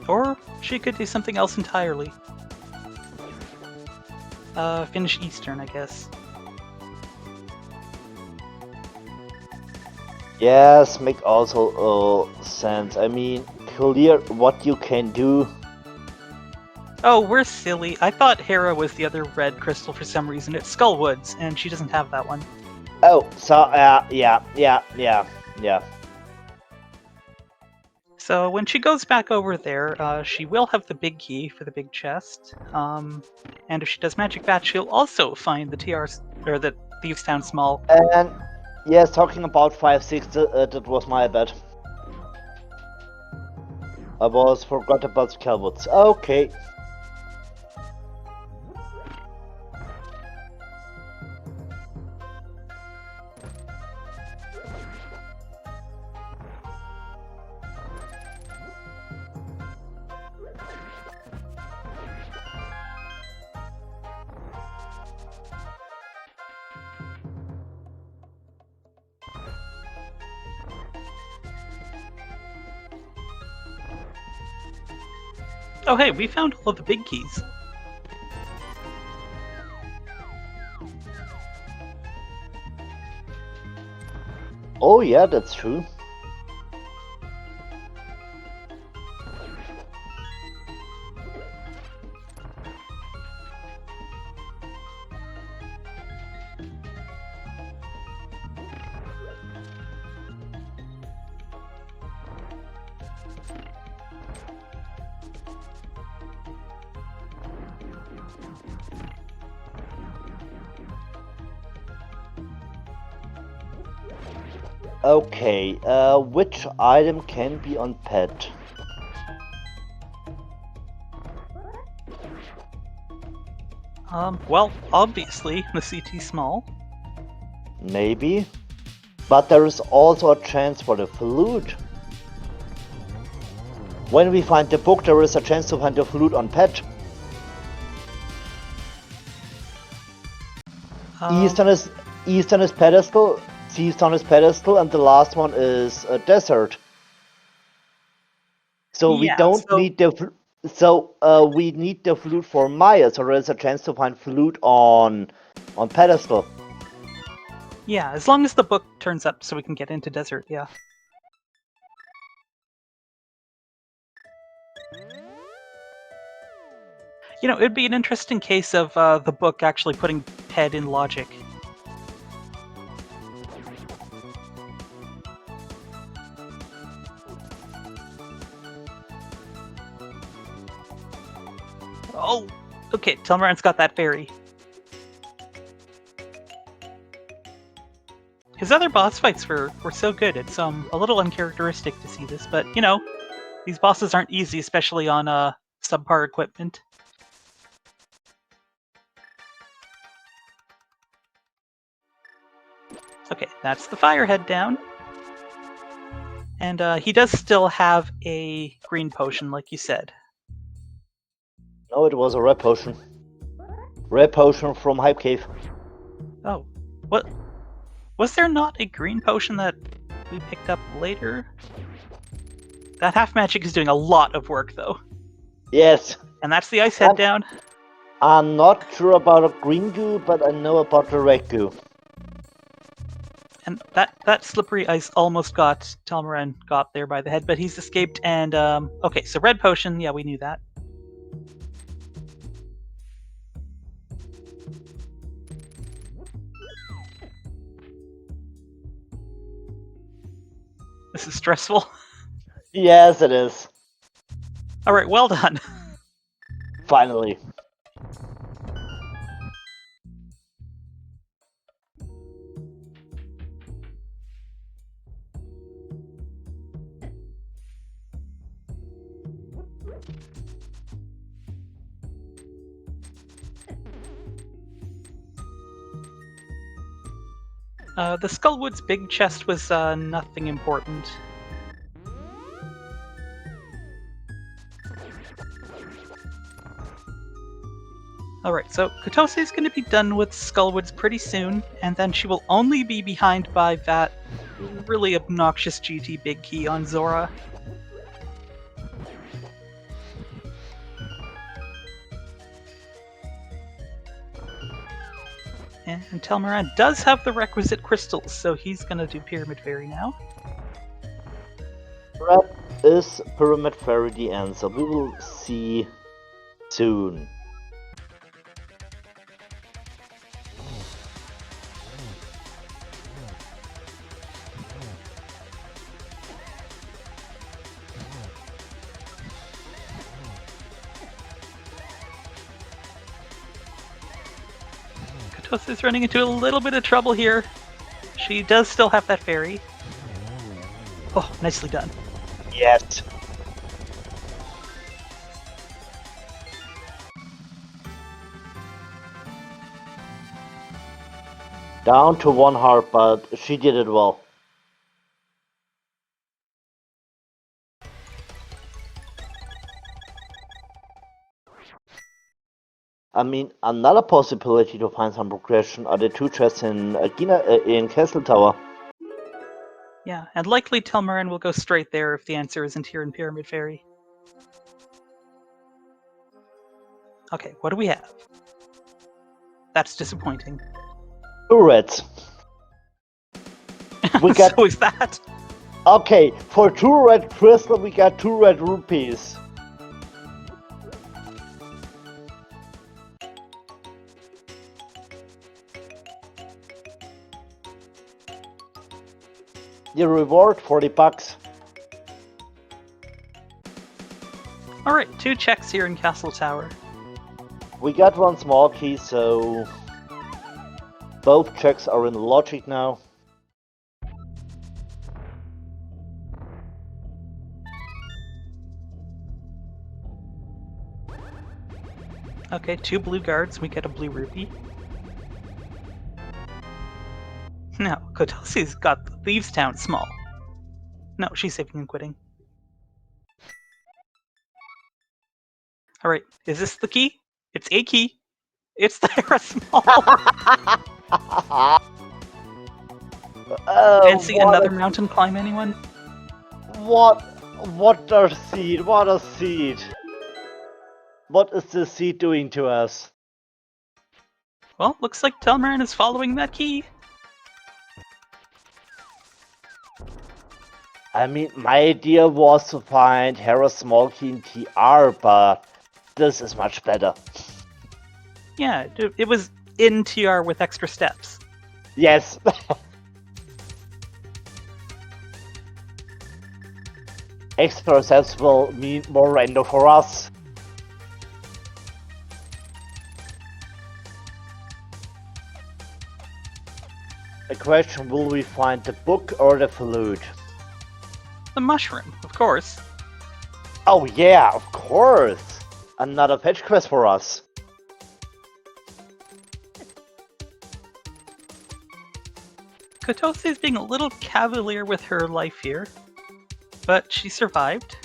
Or she could do something else entirely. Finish Eastern, I guess. Yes, make also sense. I mean, clear what you can do. Oh, we're silly. I thought Hera was the other red crystal for some reason. It's Skullwoods, and she doesn't have that one. Oh, so, yeah. So when she goes back over there, she will have the big key for the big chest. And if she does Magic Bat, she'll also find the TR's or the Thieves Town Small. And yes, talking about 5-6, that was my bad. I was forgot about Skullwoods. Okay. Oh hey, we found all of the big keys. Oh yeah, that's true. Okay, which item can be on pet? Well, obviously, the CT small. Maybe. But there is also a chance for the flute. When we find the book, there is a chance to find the flute on pet. Eastern is pedestal, Seastone is pedestal, and the last one is a desert. So we don't need the we need the flute for Maya, so there's a chance to find flute on pedestal. Yeah, as long as the book turns up so we can get into desert, yeah. You know, it'd be an interesting case of the book actually putting head in logic. Oh, okay, Telmiran's got that fairy. His other boss fights were so good. It's a little uncharacteristic to see this, but you know, these bosses aren't easy, especially on subpar equipment. Okay, that's the firehead down. And he does still have a green potion, like you said. No, it was a red potion. Red potion from Hype Cave. Oh, what? Was there not a green potion that we picked up later? That half magic is doing a lot of work, though. Yes. And that's the ice head down. I'm not sure about a green goo, but I know about the red goo. And that slippery ice almost got Telmiran got there by the head, but he's escaped. And okay, so red potion, yeah, we knew that. This is stressful. Yes, it is. All right, well done. Finally. The Skullwood's big chest was nothing important. Alright, so Kotose is going to be done with Skullwoods pretty soon, and then she will only be behind by that really obnoxious GT big key on Zora. And Telmiran does have the requisite crystals, so he's going to do Pyramid Fairy now. Red is Pyramid Fairy the answer? We will see soon. Kotose is running into a little bit of trouble here. She does still have that fairy. Oh, nicely done. Yes. Down to 1 heart, but she did it well. I mean, another possibility to find some progression are the 2 chests in in Castle Tower. Yeah, and likely Telmiran will go straight there if the answer isn't here in Pyramid Fairy. Okay, what do we have? That's disappointing. 2 reds. We got So is that? okay. For 2 red crystal, we got 2 red rupees. Your reward, 40 bucks. Alright, 2 checks here in Castle Tower. We got 1 small key, so both checks are in logic now. Okay, 2 blue guards, we get a blue rupee. No, Kotose's got the Thieves' Town small. No, she's saving and quitting. Alright, is this the key? It's a key. It's the Hera small. Fancy another mountain climb, anyone? What a seed, what a seed. What is this seed doing to us? Well, looks like Telmiran is following that key. I mean, my idea was to find Hera small key in TR, but this is much better. Yeah, it was in TR with extra steps. Yes. Extra steps will mean more render for us. The question, will we find the book or the flute? The mushroom, of course. Oh yeah, of course! Another fetch quest for us. Kotose is being a little cavalier with her life here, but she survived.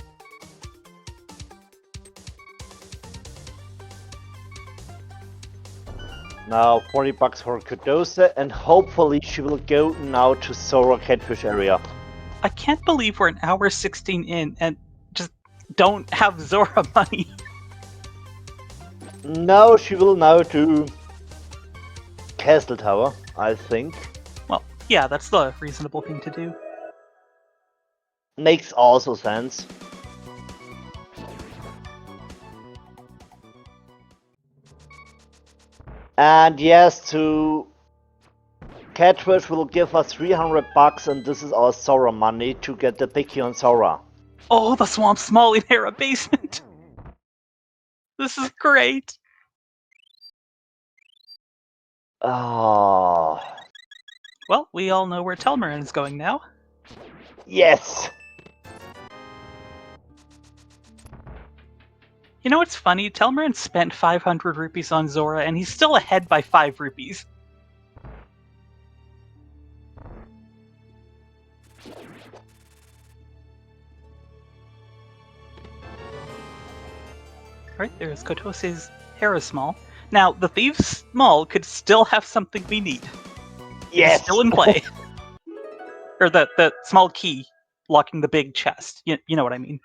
Now 40 bucks for Kotose, and hopefully she will go now to Sora Catfish area. I can't believe we're an hour 16 in and just don't have Zora money. No, she will now to Castle Tower, I think. Well, yeah, that's the reasonable thing to do. Makes also sense. And yes, to Catfish will give us 300 bucks, and this is our Sora money to get the picky on Sora. Oh, the Swamp Small in Hera basement! This is great! Oh. Well, we all know where Telmiran is going now. Yes! You know what's funny? Telmiran spent 500 rupees on Zora, and he's still ahead by 5 rupees. Alright, there's Kotose's Hera Small. Now, the Thieves' Small could still have something we need. Yes! It's still in play. Or the small key locking the big chest. You know what I mean.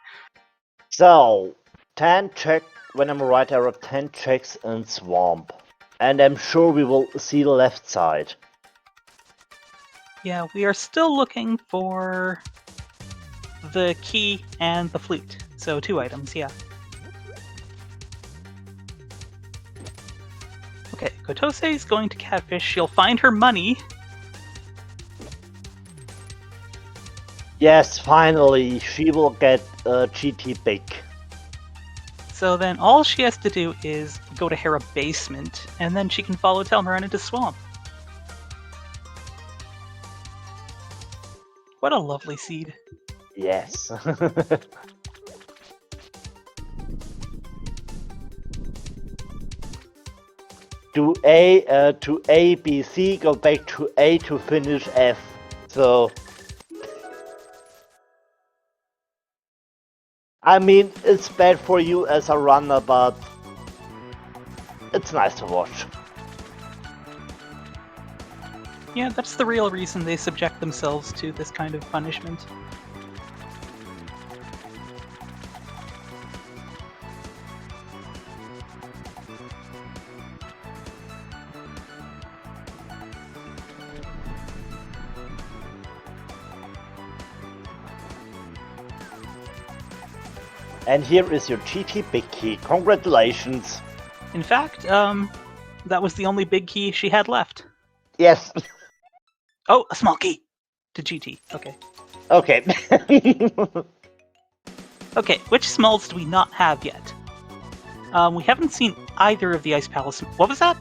So, 10 check, when I'm right, there are 10 checks in Swamp. And I'm sure we will see the left side. Yeah, we are still looking for the key and the flute. So 2 items, yeah. Okay, Kotose is going to Catfish. She'll find her money. Yes, finally, she will get GT big. So then all she has to do is go to Hera Basement, and then she can follow Telmiran into Swamp. What a lovely seed. Yes. To A, B, C, go back to A to finish F. So, I mean, it's bad for you as a runner, but it's nice to watch. Yeah, that's the real reason they subject themselves to this kind of punishment. And here is your GT big key. Congratulations. In fact, that was the only big key she had left. Yes. Oh, a small key to GT. Okay. Okay. Okay, which smalls do we not have yet? We haven't seen either of the Ice Palace. What was that?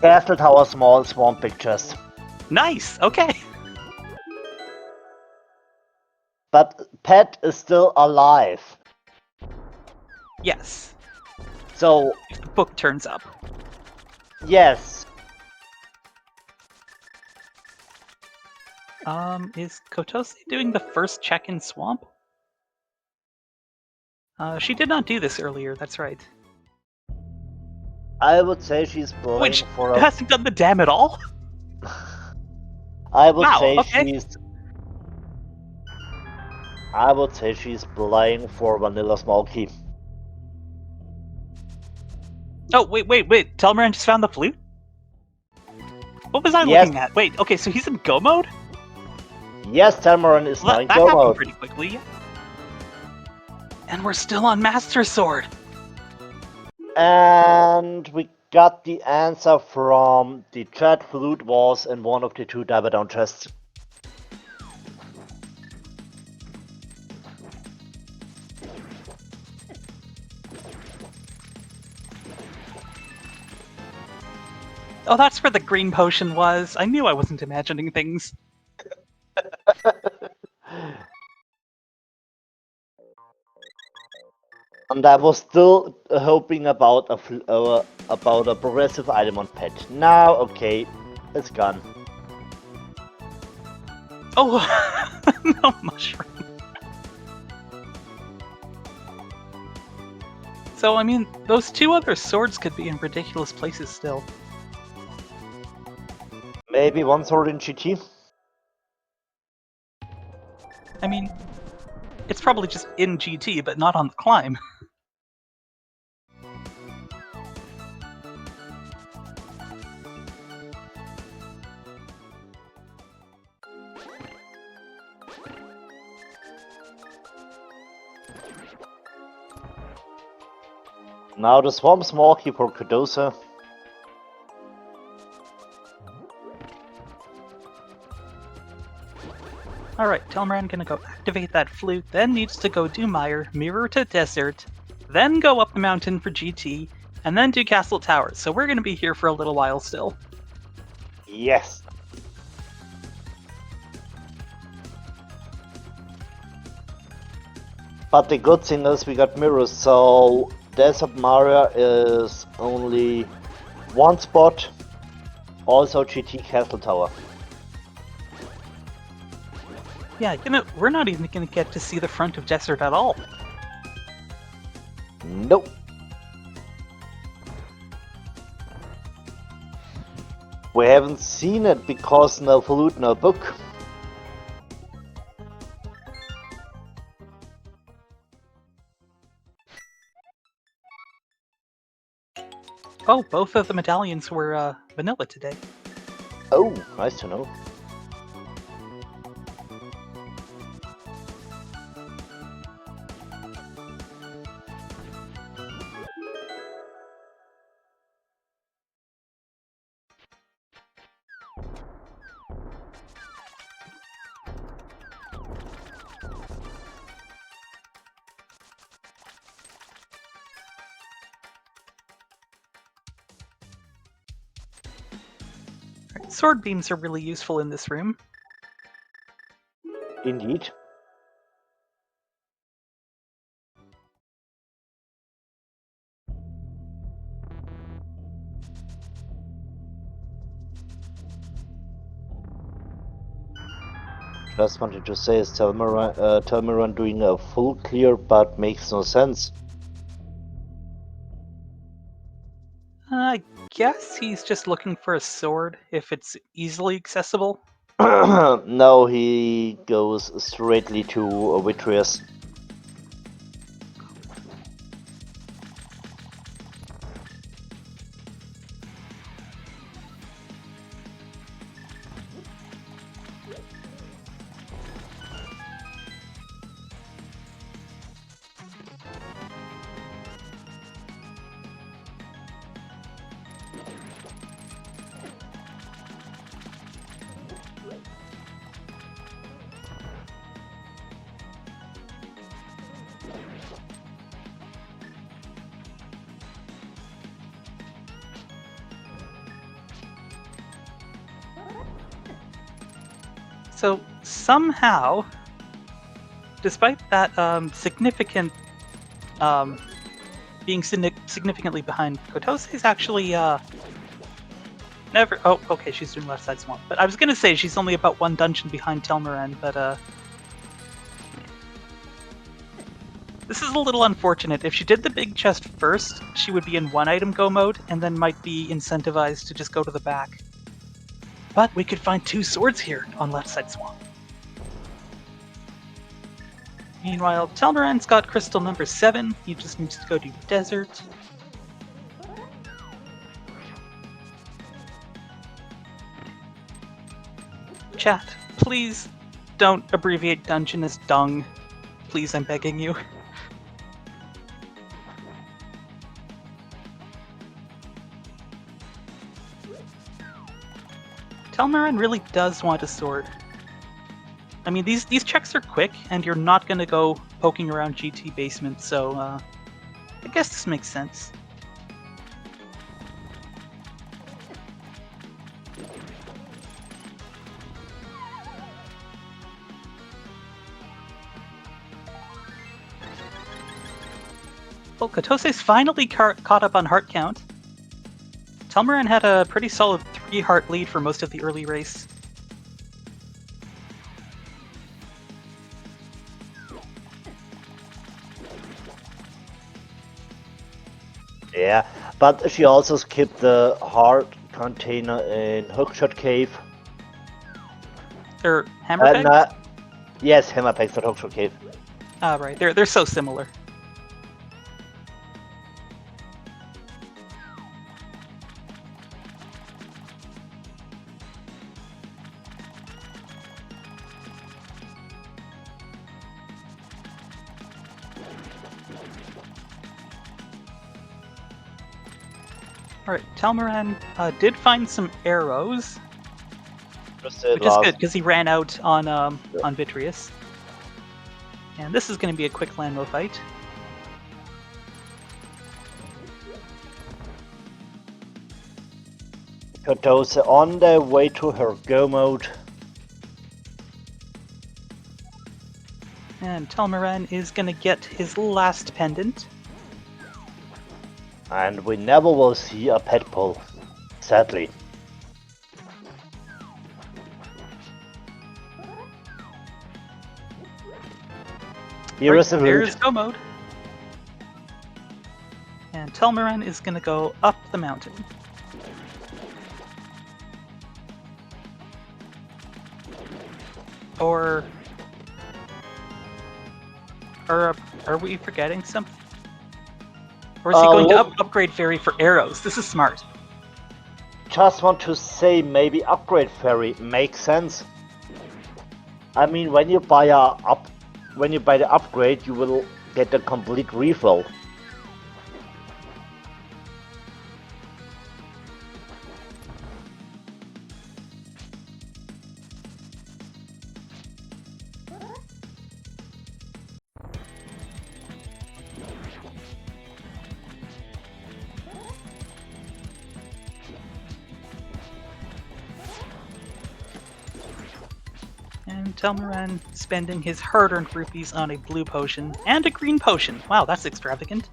Castle Tower small swamp pictures. Nice. Okay. But Pet is still alive. Yes. So, If the book turns up. yes. Is Kotose doing the first check in Swamp? She did not do this earlier, that's right. I would say she's playing Which for a... hasn't done the dam at all? I would Wow, say okay. she's playing for Vanilla Small Key. Oh, wait. Telmiran just found the flute? What was I Yes. looking at? Wait, okay, so he's in go mode? Yes, Telmiran is now Well, in that go happened mode. pretty quickly. And we're still on Master Sword. And we got the answer from the chat. Flute was in one of the two diver down chests. Oh, that's where the green potion was. I knew I wasn't imagining things. And I was still hoping about a progressive item on Pet. Now, okay, it's gone. Oh, no mushroom. So, I mean, those two other swords could be in ridiculous places still. Maybe one sword in GT? I mean, it's probably just in GT, but not on the climb. Now the Swamp Small Key for Kotose. Alright, Telmiran gonna go activate that flute, then needs to go do Mire, mirror to Desert, then go up the mountain for GT, and then do Castle Tower. So we're gonna be here for a little while still. Yes. But the good thing is we got mirrors, so Desert Maria is only one spot. Also GT Castle Tower. Yeah, we're not even gonna get to see the front of Desert at all. Nope. We haven't seen it because no flute, no book. Oh, both of the medallions were vanilla today. Oh, nice to know. Sword beams are really useful in this room. Indeed. Just wanted to say, is Telmiran doing a full clear, but makes no sense. I guess he's just looking for a sword if it's easily accessible. No, he goes straightly to Vitreous. So somehow, despite that significant being significantly behind, Kotose is actually never. Oh, okay, she's doing left side swamp. But I was gonna say she's only about one dungeon behind Telmiran, but this is a little unfortunate. If she did the big chest first, she would be in one item go mode, and then might be incentivized to just go to the back. But we could find 2 swords here on left side swamp. Meanwhile, Telmiran's got crystal number 7. He just needs to go to desert. Chat, please don't abbreviate dungeon as dung. Please, I'm begging you. Telmiran really does want a sword. I mean, these checks are quick, and you're not going to go poking around GT basement, so I guess this makes sense. Well, Kotose's finally caught up on heart count. Telmiran had a pretty solid 3 heart lead for most of the early race. Yeah, but she also skipped the heart container in Hookshot Cave. Or hammer pegs? Yes, hammer pegs at Hookshot Cave. Ah, right. They're so similar. Alright, Telmiran did find some arrows, which is good because he ran out on Vitreous. And this is going to be a quick landmo fight. Kotose on their way to her go mode. And Telmiran is going to get his last pendant. And we never will see a pet pull, sadly. Here is the route. There's go mode. And Telmiran is going to go up the mountain. Or are we forgetting something? Or is he going to upgrade Fairy for arrows? This is smart. Just want to say maybe upgrade Fairy makes sense. I mean, when you buy the upgrade, you will get a complete refill. And Telmiran spending his hard-earned rupees on a blue potion and a green potion. Wow, that's extravagant.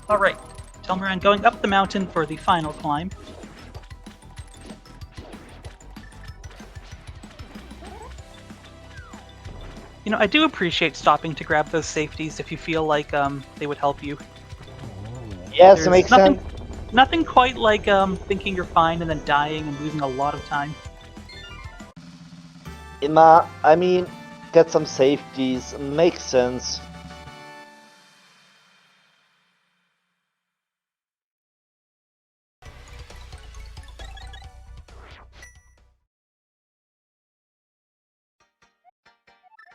Alright, Telmiran going up the mountain for the final climb. You know, I do appreciate stopping to grab those safeties if you feel like they would help you. Yes, it makes sense. Nothing quite like thinking you're fine and then dying and losing a lot of time. I mean, get some safeties, makes sense.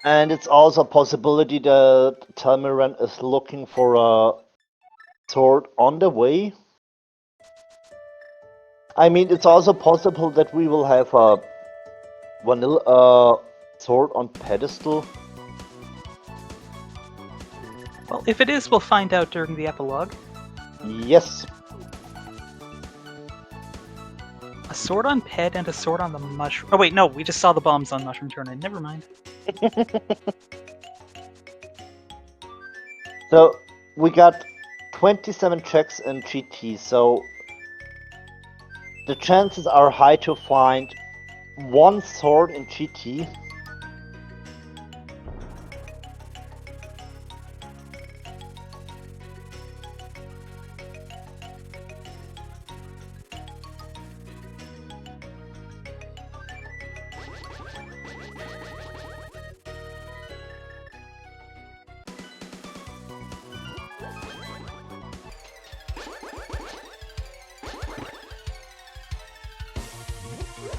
And it's also a possibility that Telmiran is looking for a sword on the way. I mean, it's also possible that we will have a vanilla sword on pedestal. Well, if it is, we'll find out during the epilogue. Yes. sword on Ped and a sword on the mushroom. Oh wait, no, we just saw the bombs on Mushroom Tournament. Never mind. So we got 27 checks in GT, so the chances are high to find one sword in GT.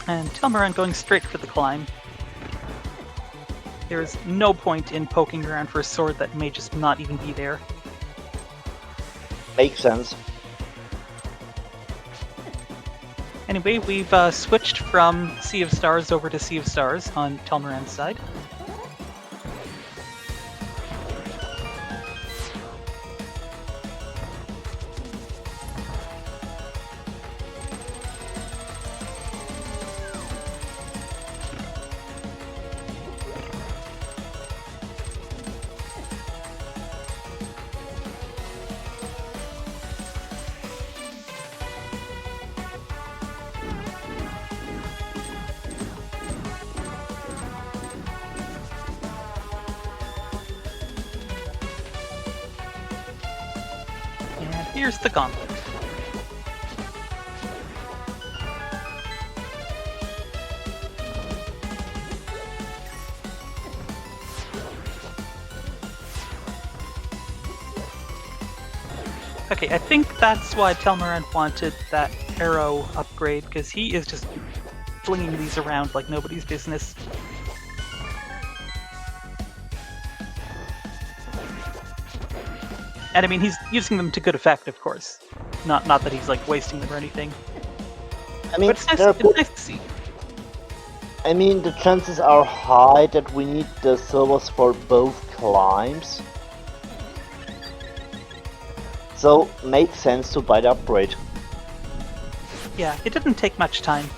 And Telmiran going straight for the climb. There is no point in poking around for a sword that may just not even be there. Makes sense. Anyway, we've switched from Sea of Stars over to Sea of Stars on Telmiran's side. Here's the gauntlet. Okay, I think that's why Telmiran wanted that arrow upgrade, because he is just flinging these around like nobody's business. And I mean, he's using them to good effect, of course. Not that he's like wasting them or anything. I mean, But it's nice to see. I mean, the chances are high that we need the servers for both climbs. So, makes sense to buy the upgrade. Yeah, it didn't take much time.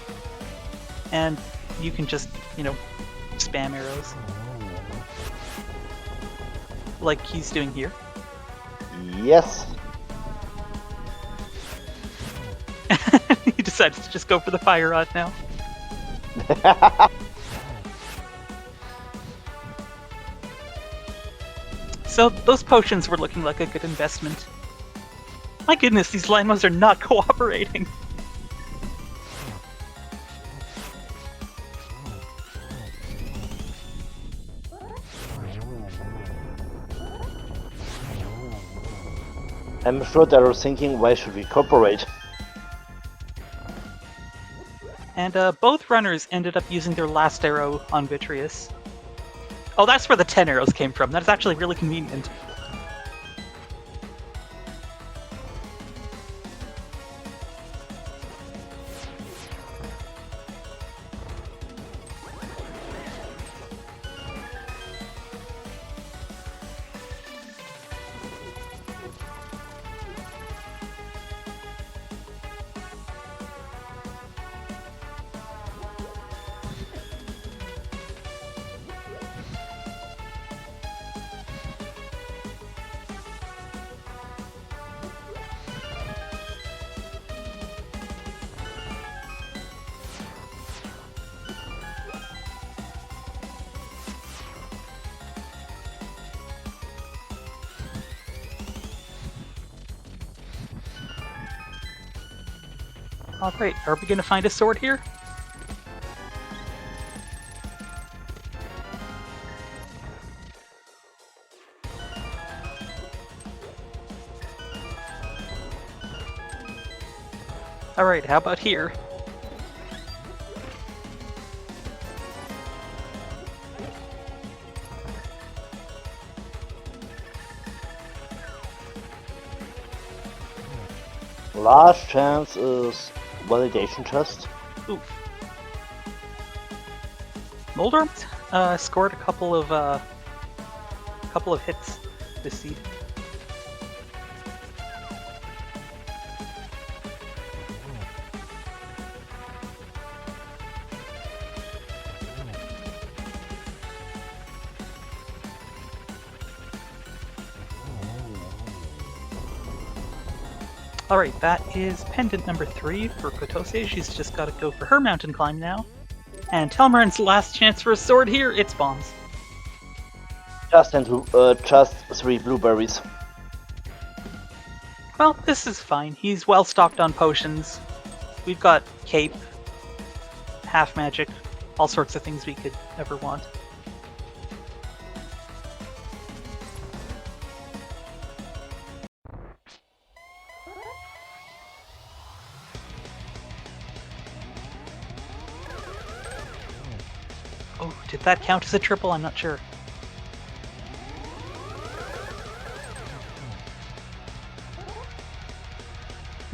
And you can just, spam arrows. Like he's doing here. Yes. He decided to just go for the fire rod now. So those potions were looking like a good investment. My goodness, these Lymos are not cooperating. I'm sure they're thinking, why should we cooperate? And both runners ended up using their last arrow on Vitreous. Oh, that's where the 10 arrows came from. That's actually really convenient. Alright, are we gonna find a sword here? Alright, how about here? Last chance is validation test. Oof. Moldorm scored a couple of hits this seed. Alright, that is pendant number 3 for Kotose. She's just got to go for her mountain climb now. And Telmiran's last chance for a sword here, it's bombs. Just 3 blueberries. Well, this is fine. He's well stocked on potions. We've got cape, half magic, all sorts of things we could ever want. Oh, did that count as a triple? I'm not sure.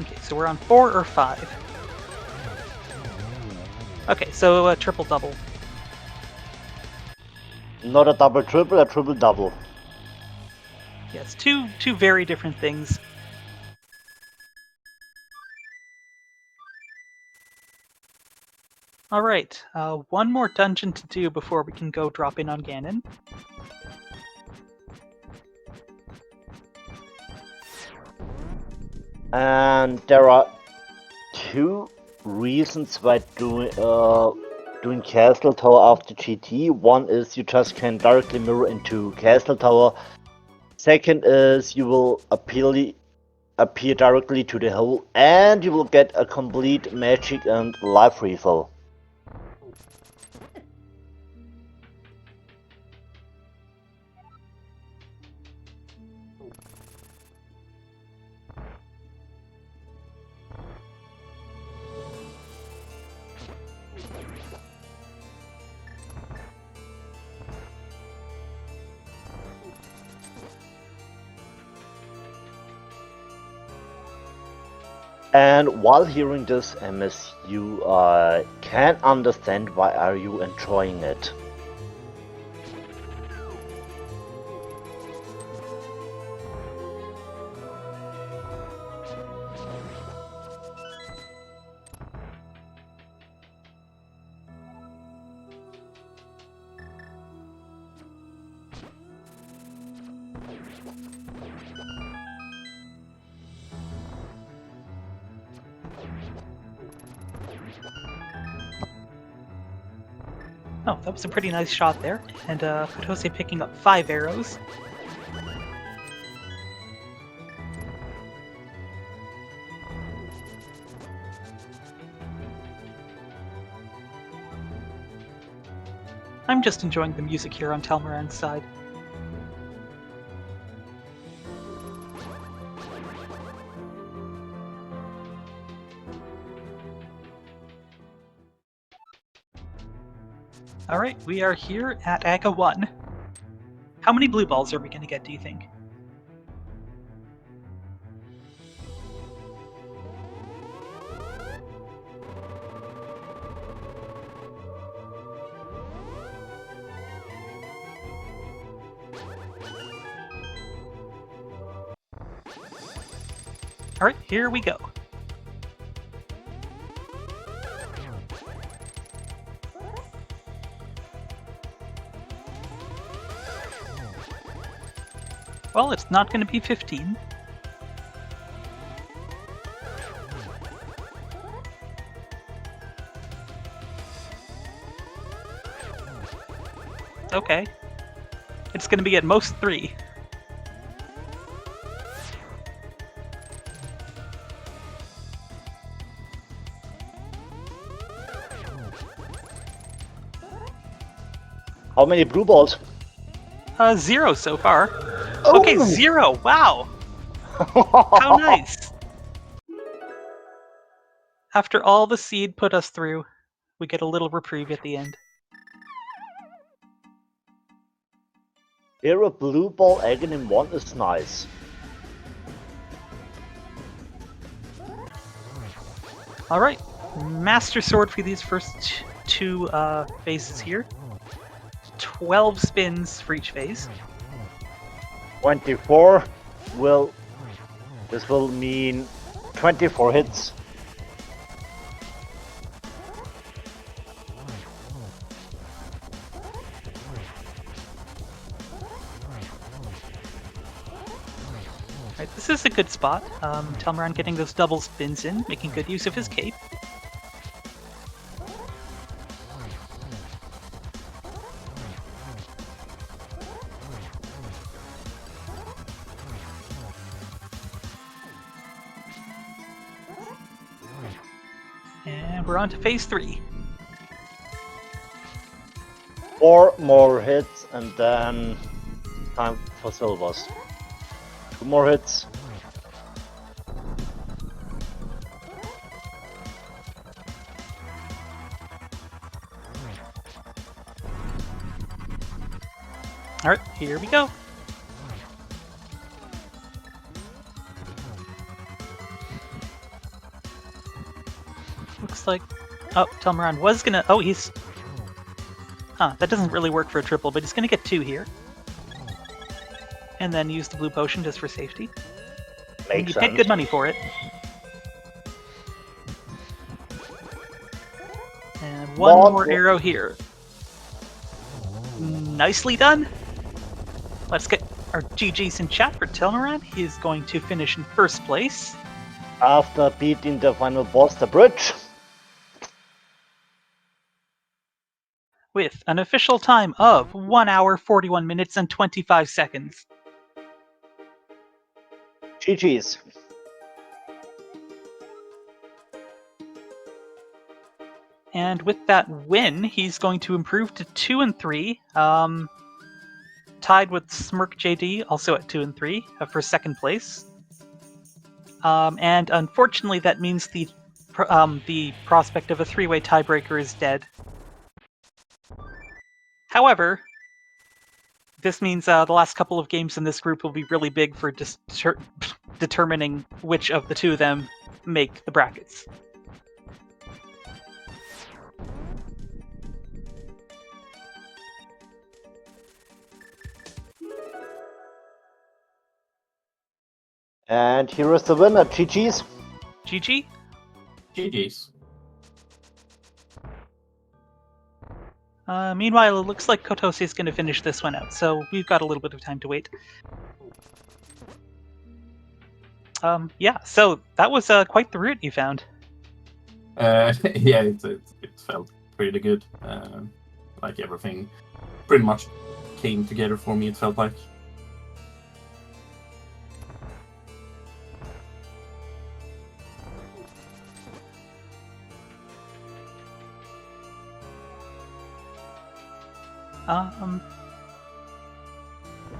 Okay, so we're on 4 or 5. Okay, so a triple-double. Not a double triple, a triple double. Yes, two very different things. Alright, one more dungeon to do before we can go drop in on Ganon. And there are 2 reasons why doing Castle Tower after GT. One is you just can directly mirror into Castle Tower. Second is you will appear directly to the hole, and you will get a complete magic and life refill. And while hearing this, MS, you can understand why are you enjoying it. Oh, that was a pretty nice shot there. And Kotose picking up 5 arrows. I'm just enjoying the music here on Telmiran's side. Alright, we are here at Aga 1. How many blue balls are we going to get, do you think? Alright, here we go. Well, it's not going to be 15. Okay. It's going to be at most 3. How many blue balls? 0 so far. Oh! Okay, 0! Wow! How nice! After all the seed put us through, we get a little reprieve at the end. Here a blue ball again in 1 is nice. Alright, Master Sword for these first 2 phases here. 12 spins for each phase. 24 this will mean 24 hits. Right, this is a good spot. Telmiran getting those double spins in, making good use of his cape. And we're on to phase 3. 4 more hits and then time for silvers. 2 more hits. Alright, here we go. Looks like... Oh, Telmiran was gonna... Oh, he's... Huh, that doesn't really work for a triple, but he's gonna get 2 here. And then use the blue potion just for safety. Makes you sense. paid good money for it. And one more arrow here. Nicely done. Let's get our GGs in chat for Telmiran. He is going to finish in first place. After beating the final boss, the bridge. With an official time of 1 hour, 41 minutes, and 25 seconds. GG's. And with that win, he's going to improve to 2 and 3. Tied with Smirk JD, also at 2 and 3 for second place. And unfortunately, that means the prospect of a 3-way tiebreaker is dead. However, this means the last couple of games in this group will be really big for determining which of the two of them make the brackets. And here is the winner, GG's. GG? GG's. Meanwhile, it looks like Kotose is going to finish this one out, so we've got a little bit of time to wait. Yeah, so that was quite the route you found. Yeah, it felt pretty good. Like everything pretty much came together for me, it felt like.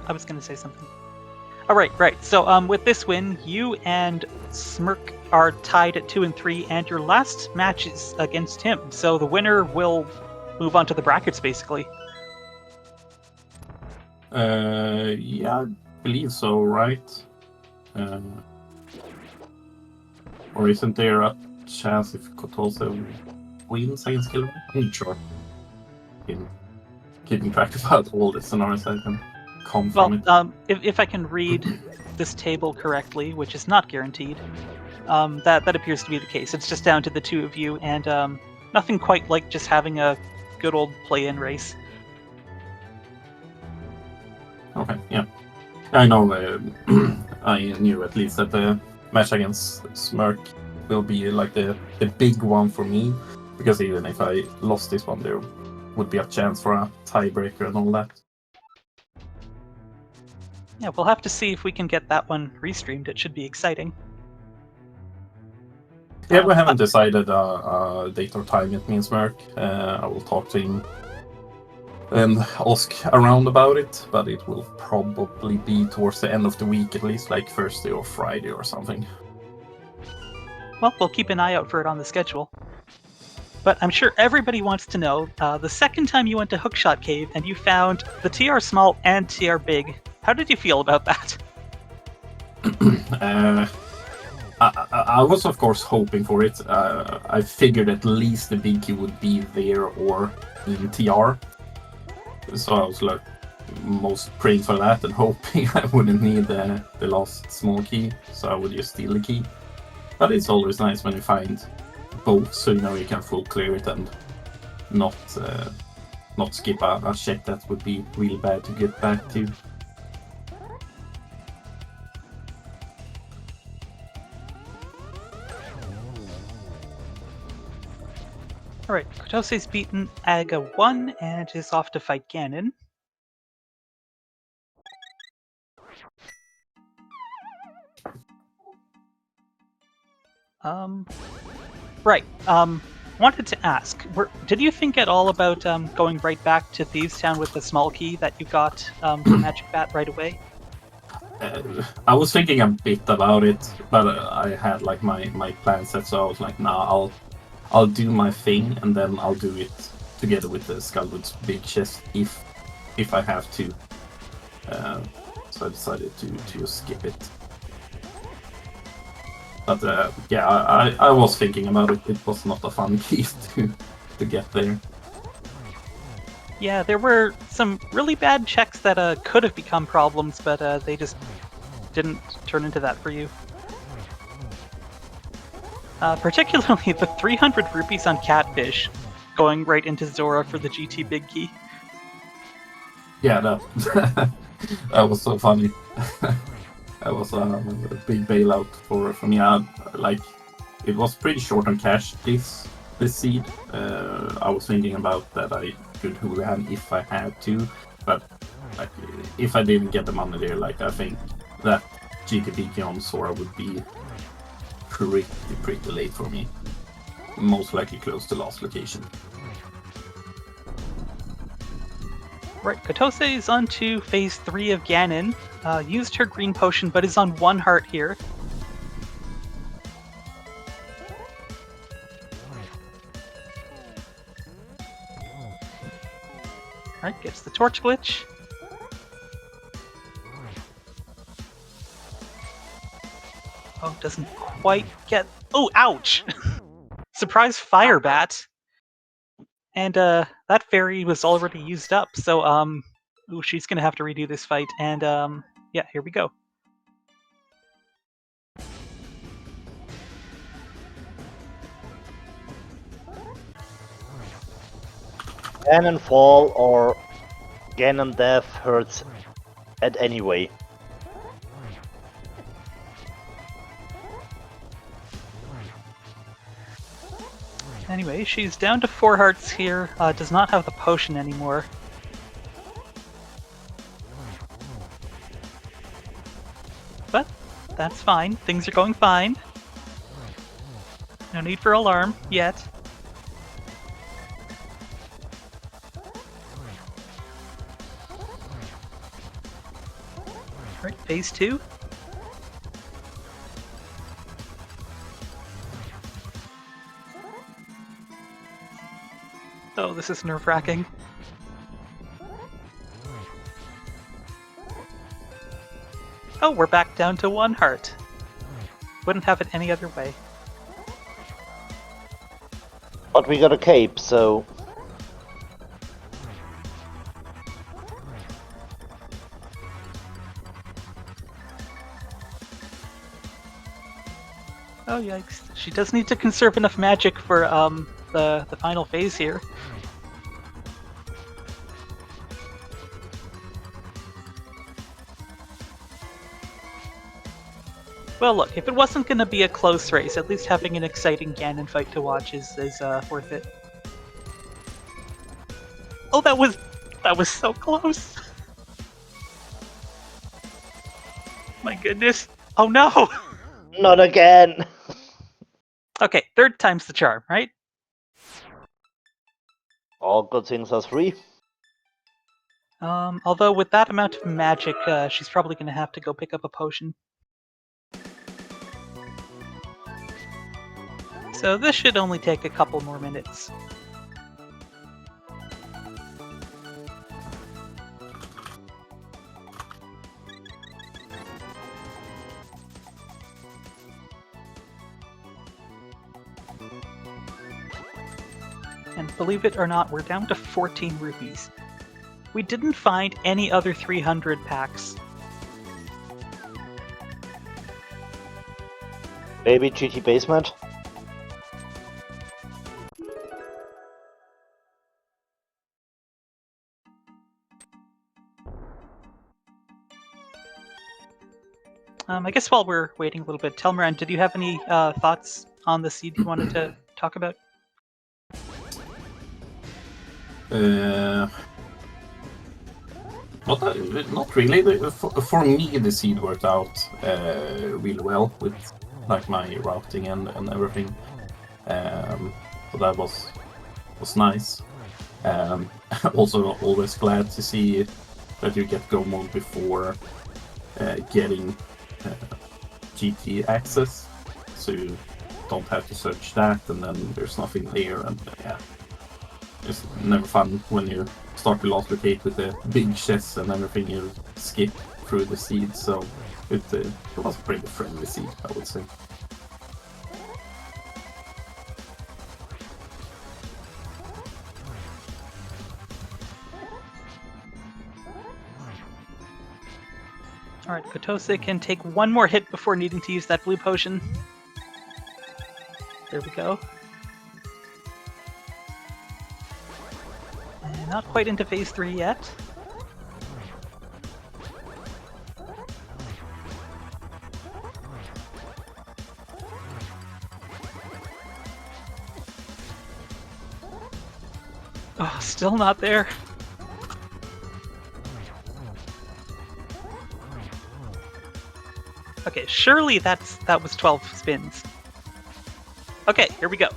I was going to say something. All right. So, with this win, you and Smirk are tied at 2 and 3, and your last match is against him. So the winner will move on to the brackets, basically. Yeah, I believe so, right? Or isn't there a chance if Kotose wins against Killer? I'm not sure. Keeping track about all the scenarios I can come from it. If I can read this table correctly, which is not guaranteed, that appears to be the case. It's just down to the two of you, and nothing quite like just having a good old play-in race. Okay, yeah. I know, I knew at least that the match against Smirk will be like the big one for me, because even if I lost this one, there would be a chance for a tiebreaker and all that. Yeah, we'll have to see if we can get that one restreamed. It should be exciting. Yeah, we haven't decided a date or time yet, me and Smirk. I will talk to him and ask around about it, but it will probably be towards the end of the week, at least like Thursday or Friday or something. Well, we'll keep an eye out for it on the schedule. But I'm sure everybody wants to know, the second time you went to Hookshot Cave and you found the TR Small and TR Big, how did you feel about that? I was, of course, hoping for it. I figured at least the Big Key would be there or in TR. So I was like most praying for that and hoping I wouldn't need the last small key, so I would just steal the key. But it's always nice when you find both, so you know you can full clear it and not skip a check that would be really bad to get back to. Alright, Kotose's beaten Aga 1 and is off to fight Ganon. Right, wanted to ask, did you think at all about going right back to Thieves Town with the small key that you got from Magic Bat right away? I was thinking a bit about it, but I had like my plan set, so I was like, nah, I'll do my thing, and then I'll do it together with the Skullwood's big chest if I have to. So I decided to just skip it. But yeah, I was thinking about it. It was not a fun piece to get there. Yeah, there were some really bad checks that could have become problems, but they just didn't turn into that for you. Particularly the 300 rupees on Catfish, going right into Zora for the GT Big Key. Yeah, that was so funny. That was a big bailout for me. Like, it was pretty short on cash this seed. I was thinking about that I could Houlihan if I had to, but like if I didn't get the money there, like I think that GTBK on Sora would be pretty late for me. Most likely close to last location. Right, Kotose is on to phase 3 of Ganon. Used her green potion, but is on 1 heart here. Alright, gets the torch glitch. Oh, doesn't quite get... Oh, ouch! Surprise fire bat! And that fairy was already used up, so ooh, she's gonna have to redo this fight, and yeah, here we go. Ganon fall or Ganon death hurts at any way. Anyway, she's down to 4 hearts here, does not have the potion anymore. But that's fine, things are going fine. No need for alarm, yet. Alright, phase 2. Oh, this is nerve-wracking. Oh, we're back down to 1 heart. Wouldn't have it any other way. But we got a cape, so... Oh yikes. She does need to conserve enough magic for the final phase here. Well look, if it wasn't going to be a close race, at least having an exciting Ganon fight to watch is worth it. Oh, that was so close! My goodness. Oh no! Not again! Okay, 3rd time's the charm, right? All good things are 3. Although with that amount of magic, she's probably going to have to go pick up a potion. So this should only take a couple more minutes. And believe it or not, we're down to 14 rupees. We didn't find any other 300 packs. Maybe GT Basement? I guess while we're waiting a little bit, Telmiran, did you have any thoughts on the seed you wanted to talk about? Not really. For me, the seed worked out really well with like my routing and everything. So that was nice. Also, always glad to see that you get Go mode before getting GT access, so you don't have to search that, and then there's nothing there, and yeah, it's never fun when you start to last locate with the big chests and everything. You skip through the seed, so it was a pretty friendly seed, I would say. Alright, Kotose can take one more hit before needing to use that blue potion. There we go. And not quite into phase 3 yet. Oh, still not there. Okay, surely that was 12 spins. Okay, here we go.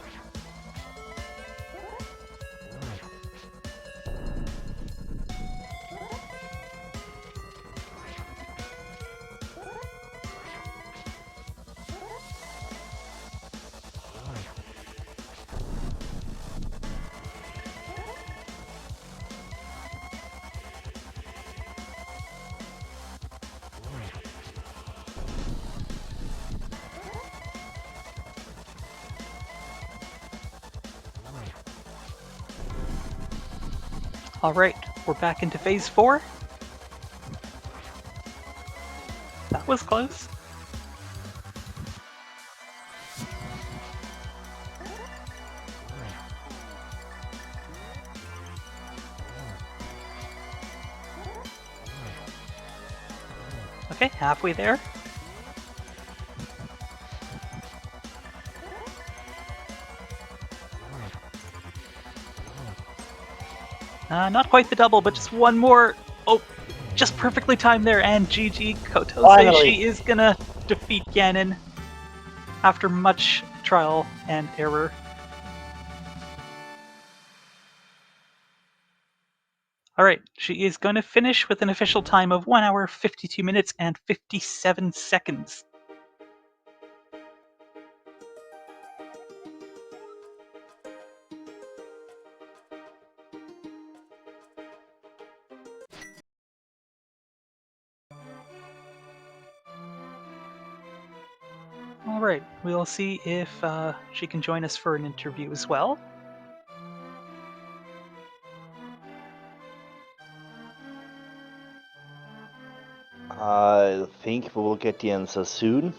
Alright, we're back into phase 4. That was close. Okay, halfway there. Not quite the double, but just one more. Oh, just perfectly timed there, and GG Kotose. Finally. She is gonna defeat Ganon after much trial and error. Alright, she is going to finish with an official time of 1 hour, 52 minutes, and 57 seconds. Alright, we'll see if she can join us for an interview as well. I think we will get the answer soon.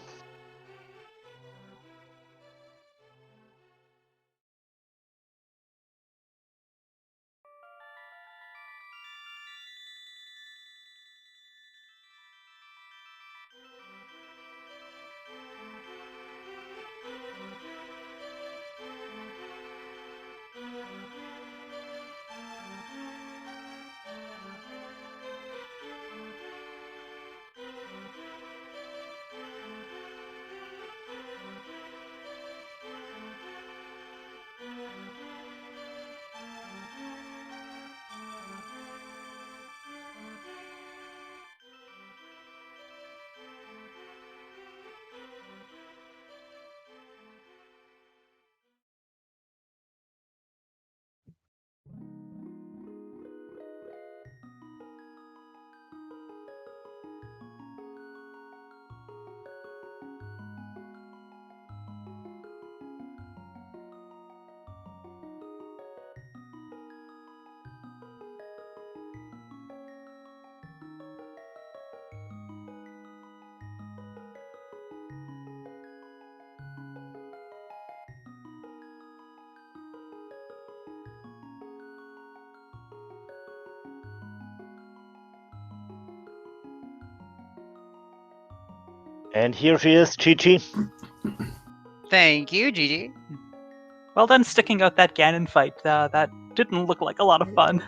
And here she is, Chi-Chi. Thank you, Gigi. Well done sticking out that Ganon fight. That didn't look like a lot of fun.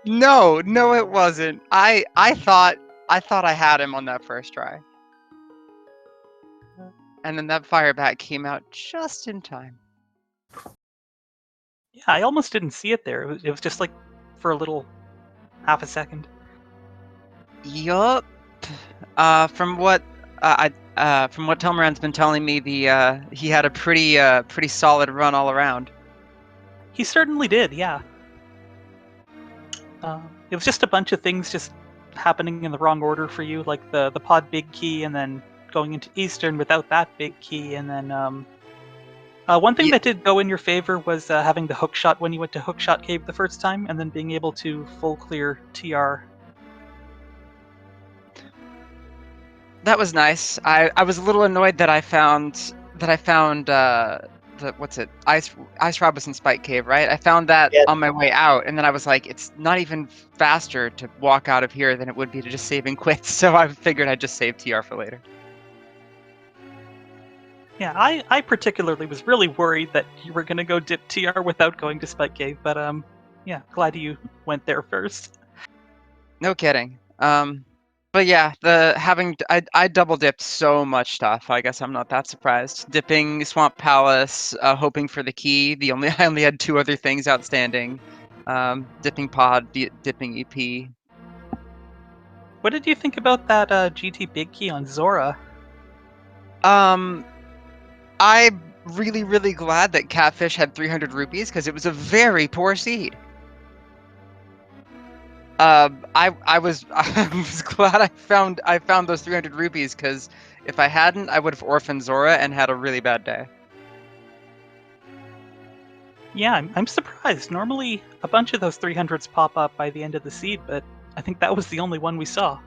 No, it wasn't. I thought I had him on that first try. And then that fire bat came out just in time. Yeah, I almost didn't see it there. It was just like for a little half a second. Yup. From what Telmiran's been telling me, he had a pretty solid run all around. He certainly did, yeah. It was just a bunch of things just happening in the wrong order for you, like the pod big key, and then going into Eastern without that big key, and then one thing that did go in your favor was having the hook shot when you went to Hookshot Cave the first time, and then being able to full clear TR. That was nice. I was a little annoyed that I found Ice Robinson Spike Cave, right? I found that on my way out, and then I was like, it's not even faster to walk out of here than it would be to just save and quit. So I figured I'd just save TR for later. Yeah, I particularly was really worried that you were gonna go dip TR without going to Spike Cave, but yeah, glad you went there first. No kidding. But yeah, I double dipped so much stuff. I guess I'm not that surprised. Dipping Swamp Palace, hoping for the key. I only had 2 other things outstanding. Dipping Pod, dipping EP. What did you think about that GT big key on Zora? I'm really glad that Catfish had 300 rupees because it was a very poor seed. I was glad I found those 300 rupees because if I hadn't, I would have orphaned Zora and had a really bad day. Yeah, I'm surprised. Normally, a bunch of those 300s pop up by the end of the seed, but I think that was the only one we saw.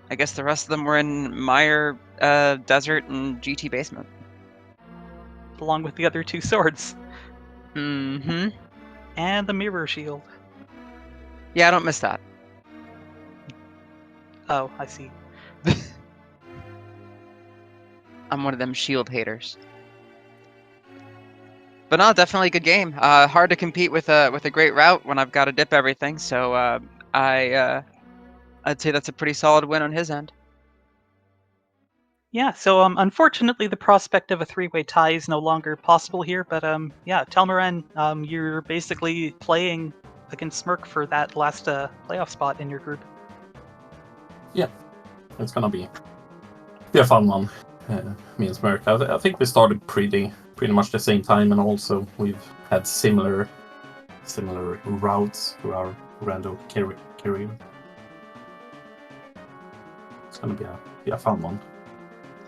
I guess the rest of them were in Mire, Desert, and GT Basement. Along with the other 2 swords. Mm-hmm. And the mirror shield. Yeah, I don't miss that. Oh, I see. I'm one of them shield haters. But no, definitely a good game. Hard to compete with a great route when I've got to dip everything. So I'd say that's a pretty solid win on his end. Yeah, so unfortunately the prospect of a 3-way tie is no longer possible here, but yeah, Telmiran, you're basically playing against Smirk for that last playoff spot in your group. Yeah, it's gonna be a fun one. Me and Smirk. I think we started pretty much the same time, and also we've had similar routes for our random career. It's gonna be a fun one.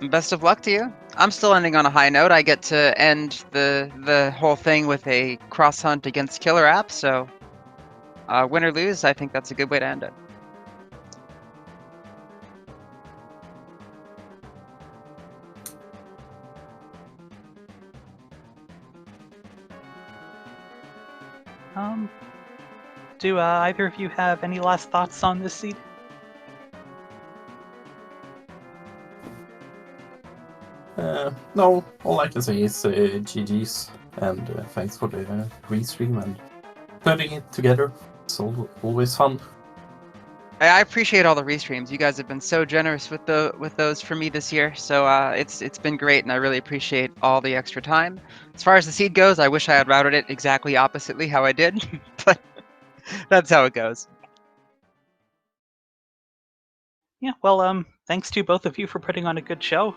Best of luck to you. I'm still ending on a high note. I get to end the whole thing with a cross hunt against Killer App, so win or lose, I think that's a good way to end it. Do either of you have any last thoughts on this seed? No, all I can say is GG's, and thanks for the restream and putting it together. It's always fun. I appreciate all the restreams. You guys have been so generous with those for me this year, so it's been great, and I really appreciate all the extra time. As far as the seed goes, I wish I had routed it exactly oppositely how I did, but that's how it goes. Yeah, well, thanks to both of you for putting on a good show.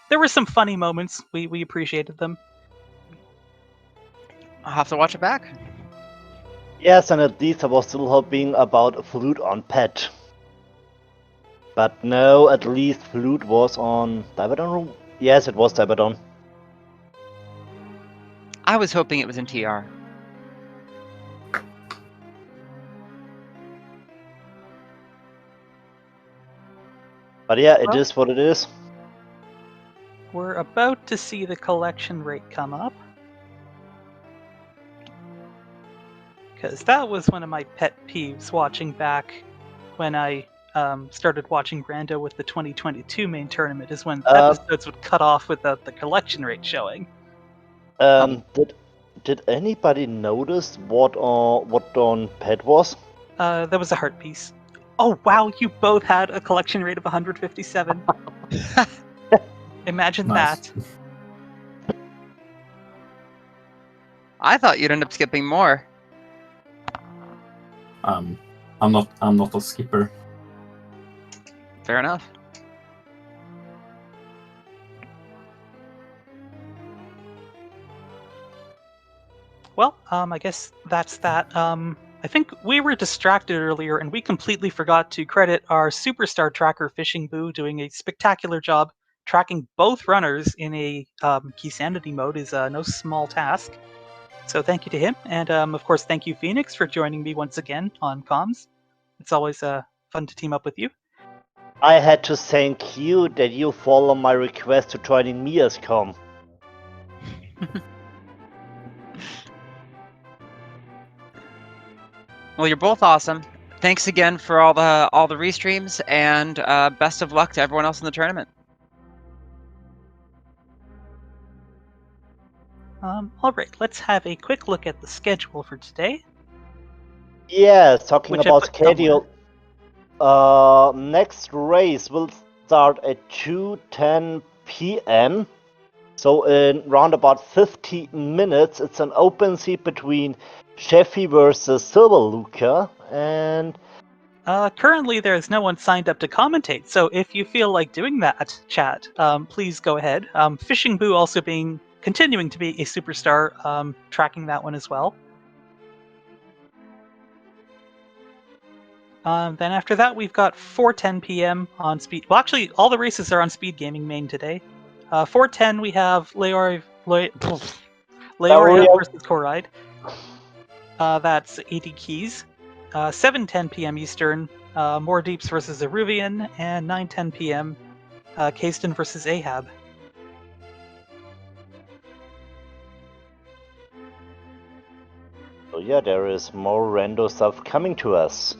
There were some funny moments. We appreciated them. I'll have to watch it back. Yes, and at least I was still hoping about Flute on Pet. But no, at least Flute was on Divadon? Yes, it was Divadon. I was hoping it was in TR. But yeah, it is what it is. We're about to see the collection rate come up. Because that was one of my pet peeves watching back when I started watching Rando with the 2022 main tournament, is when episodes would cut off without the collection rate showing. Did did anybody notice what on pet was? There was a heart piece. Oh wow, you both had a collection rate of 157. Imagine Nice. that. I thought you'd end up skipping more. I'm not a skipper. Fair enough. Well, I guess that's that. I think we were distracted earlier, and we completely forgot to credit our superstar tracker, Fishing Boo, doing a spectacular job tracking both runners in a key sanity mode is no small task. So thank you to him, and of course thank you, Phoenix, for joining me once again on comms. It's always fun to team up with you. I had to thank you that you follow my request to joining me as com. Well, you're both awesome. Thanks again for all the restreams, and best of luck to everyone else in the tournament. All right, let's have a quick look at the schedule for today. Yeah, talking Which I about put somewhere. schedule. Next race will start at 2:10 p.m. So in round about 50 minutes, it's an open seat between Sheffy versus Silver Luca, and Currently, there's no one signed up to commentate, so if you feel like doing that, chat, please go ahead. Fishing Boo also continuing to be a superstar, tracking that one as well. Then after that, we've got 4:10 p.m. on Speed. Well, actually, all the races are on SpeedGaming main today. 4:10 we have Leoria versus Coride. That's 80 keys. 7:10 p.m. Eastern, More Deeps versus Eruvian, and 9:10 p.m. Kayston versus Ahab. so yeah, there is more rando stuff coming to us.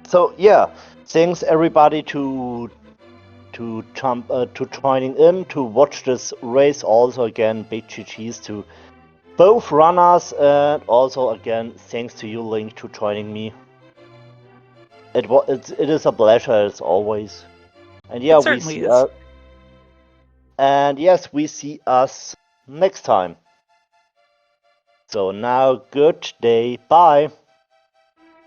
So yeah, thanks everybody to joining in to watch this race. Also again, big GGs to both runners, and also again thanks to you, Link, to joining me. It is a pleasure as always. And yeah, It certainly is. And yes, we see us next time. So now, good day, bye.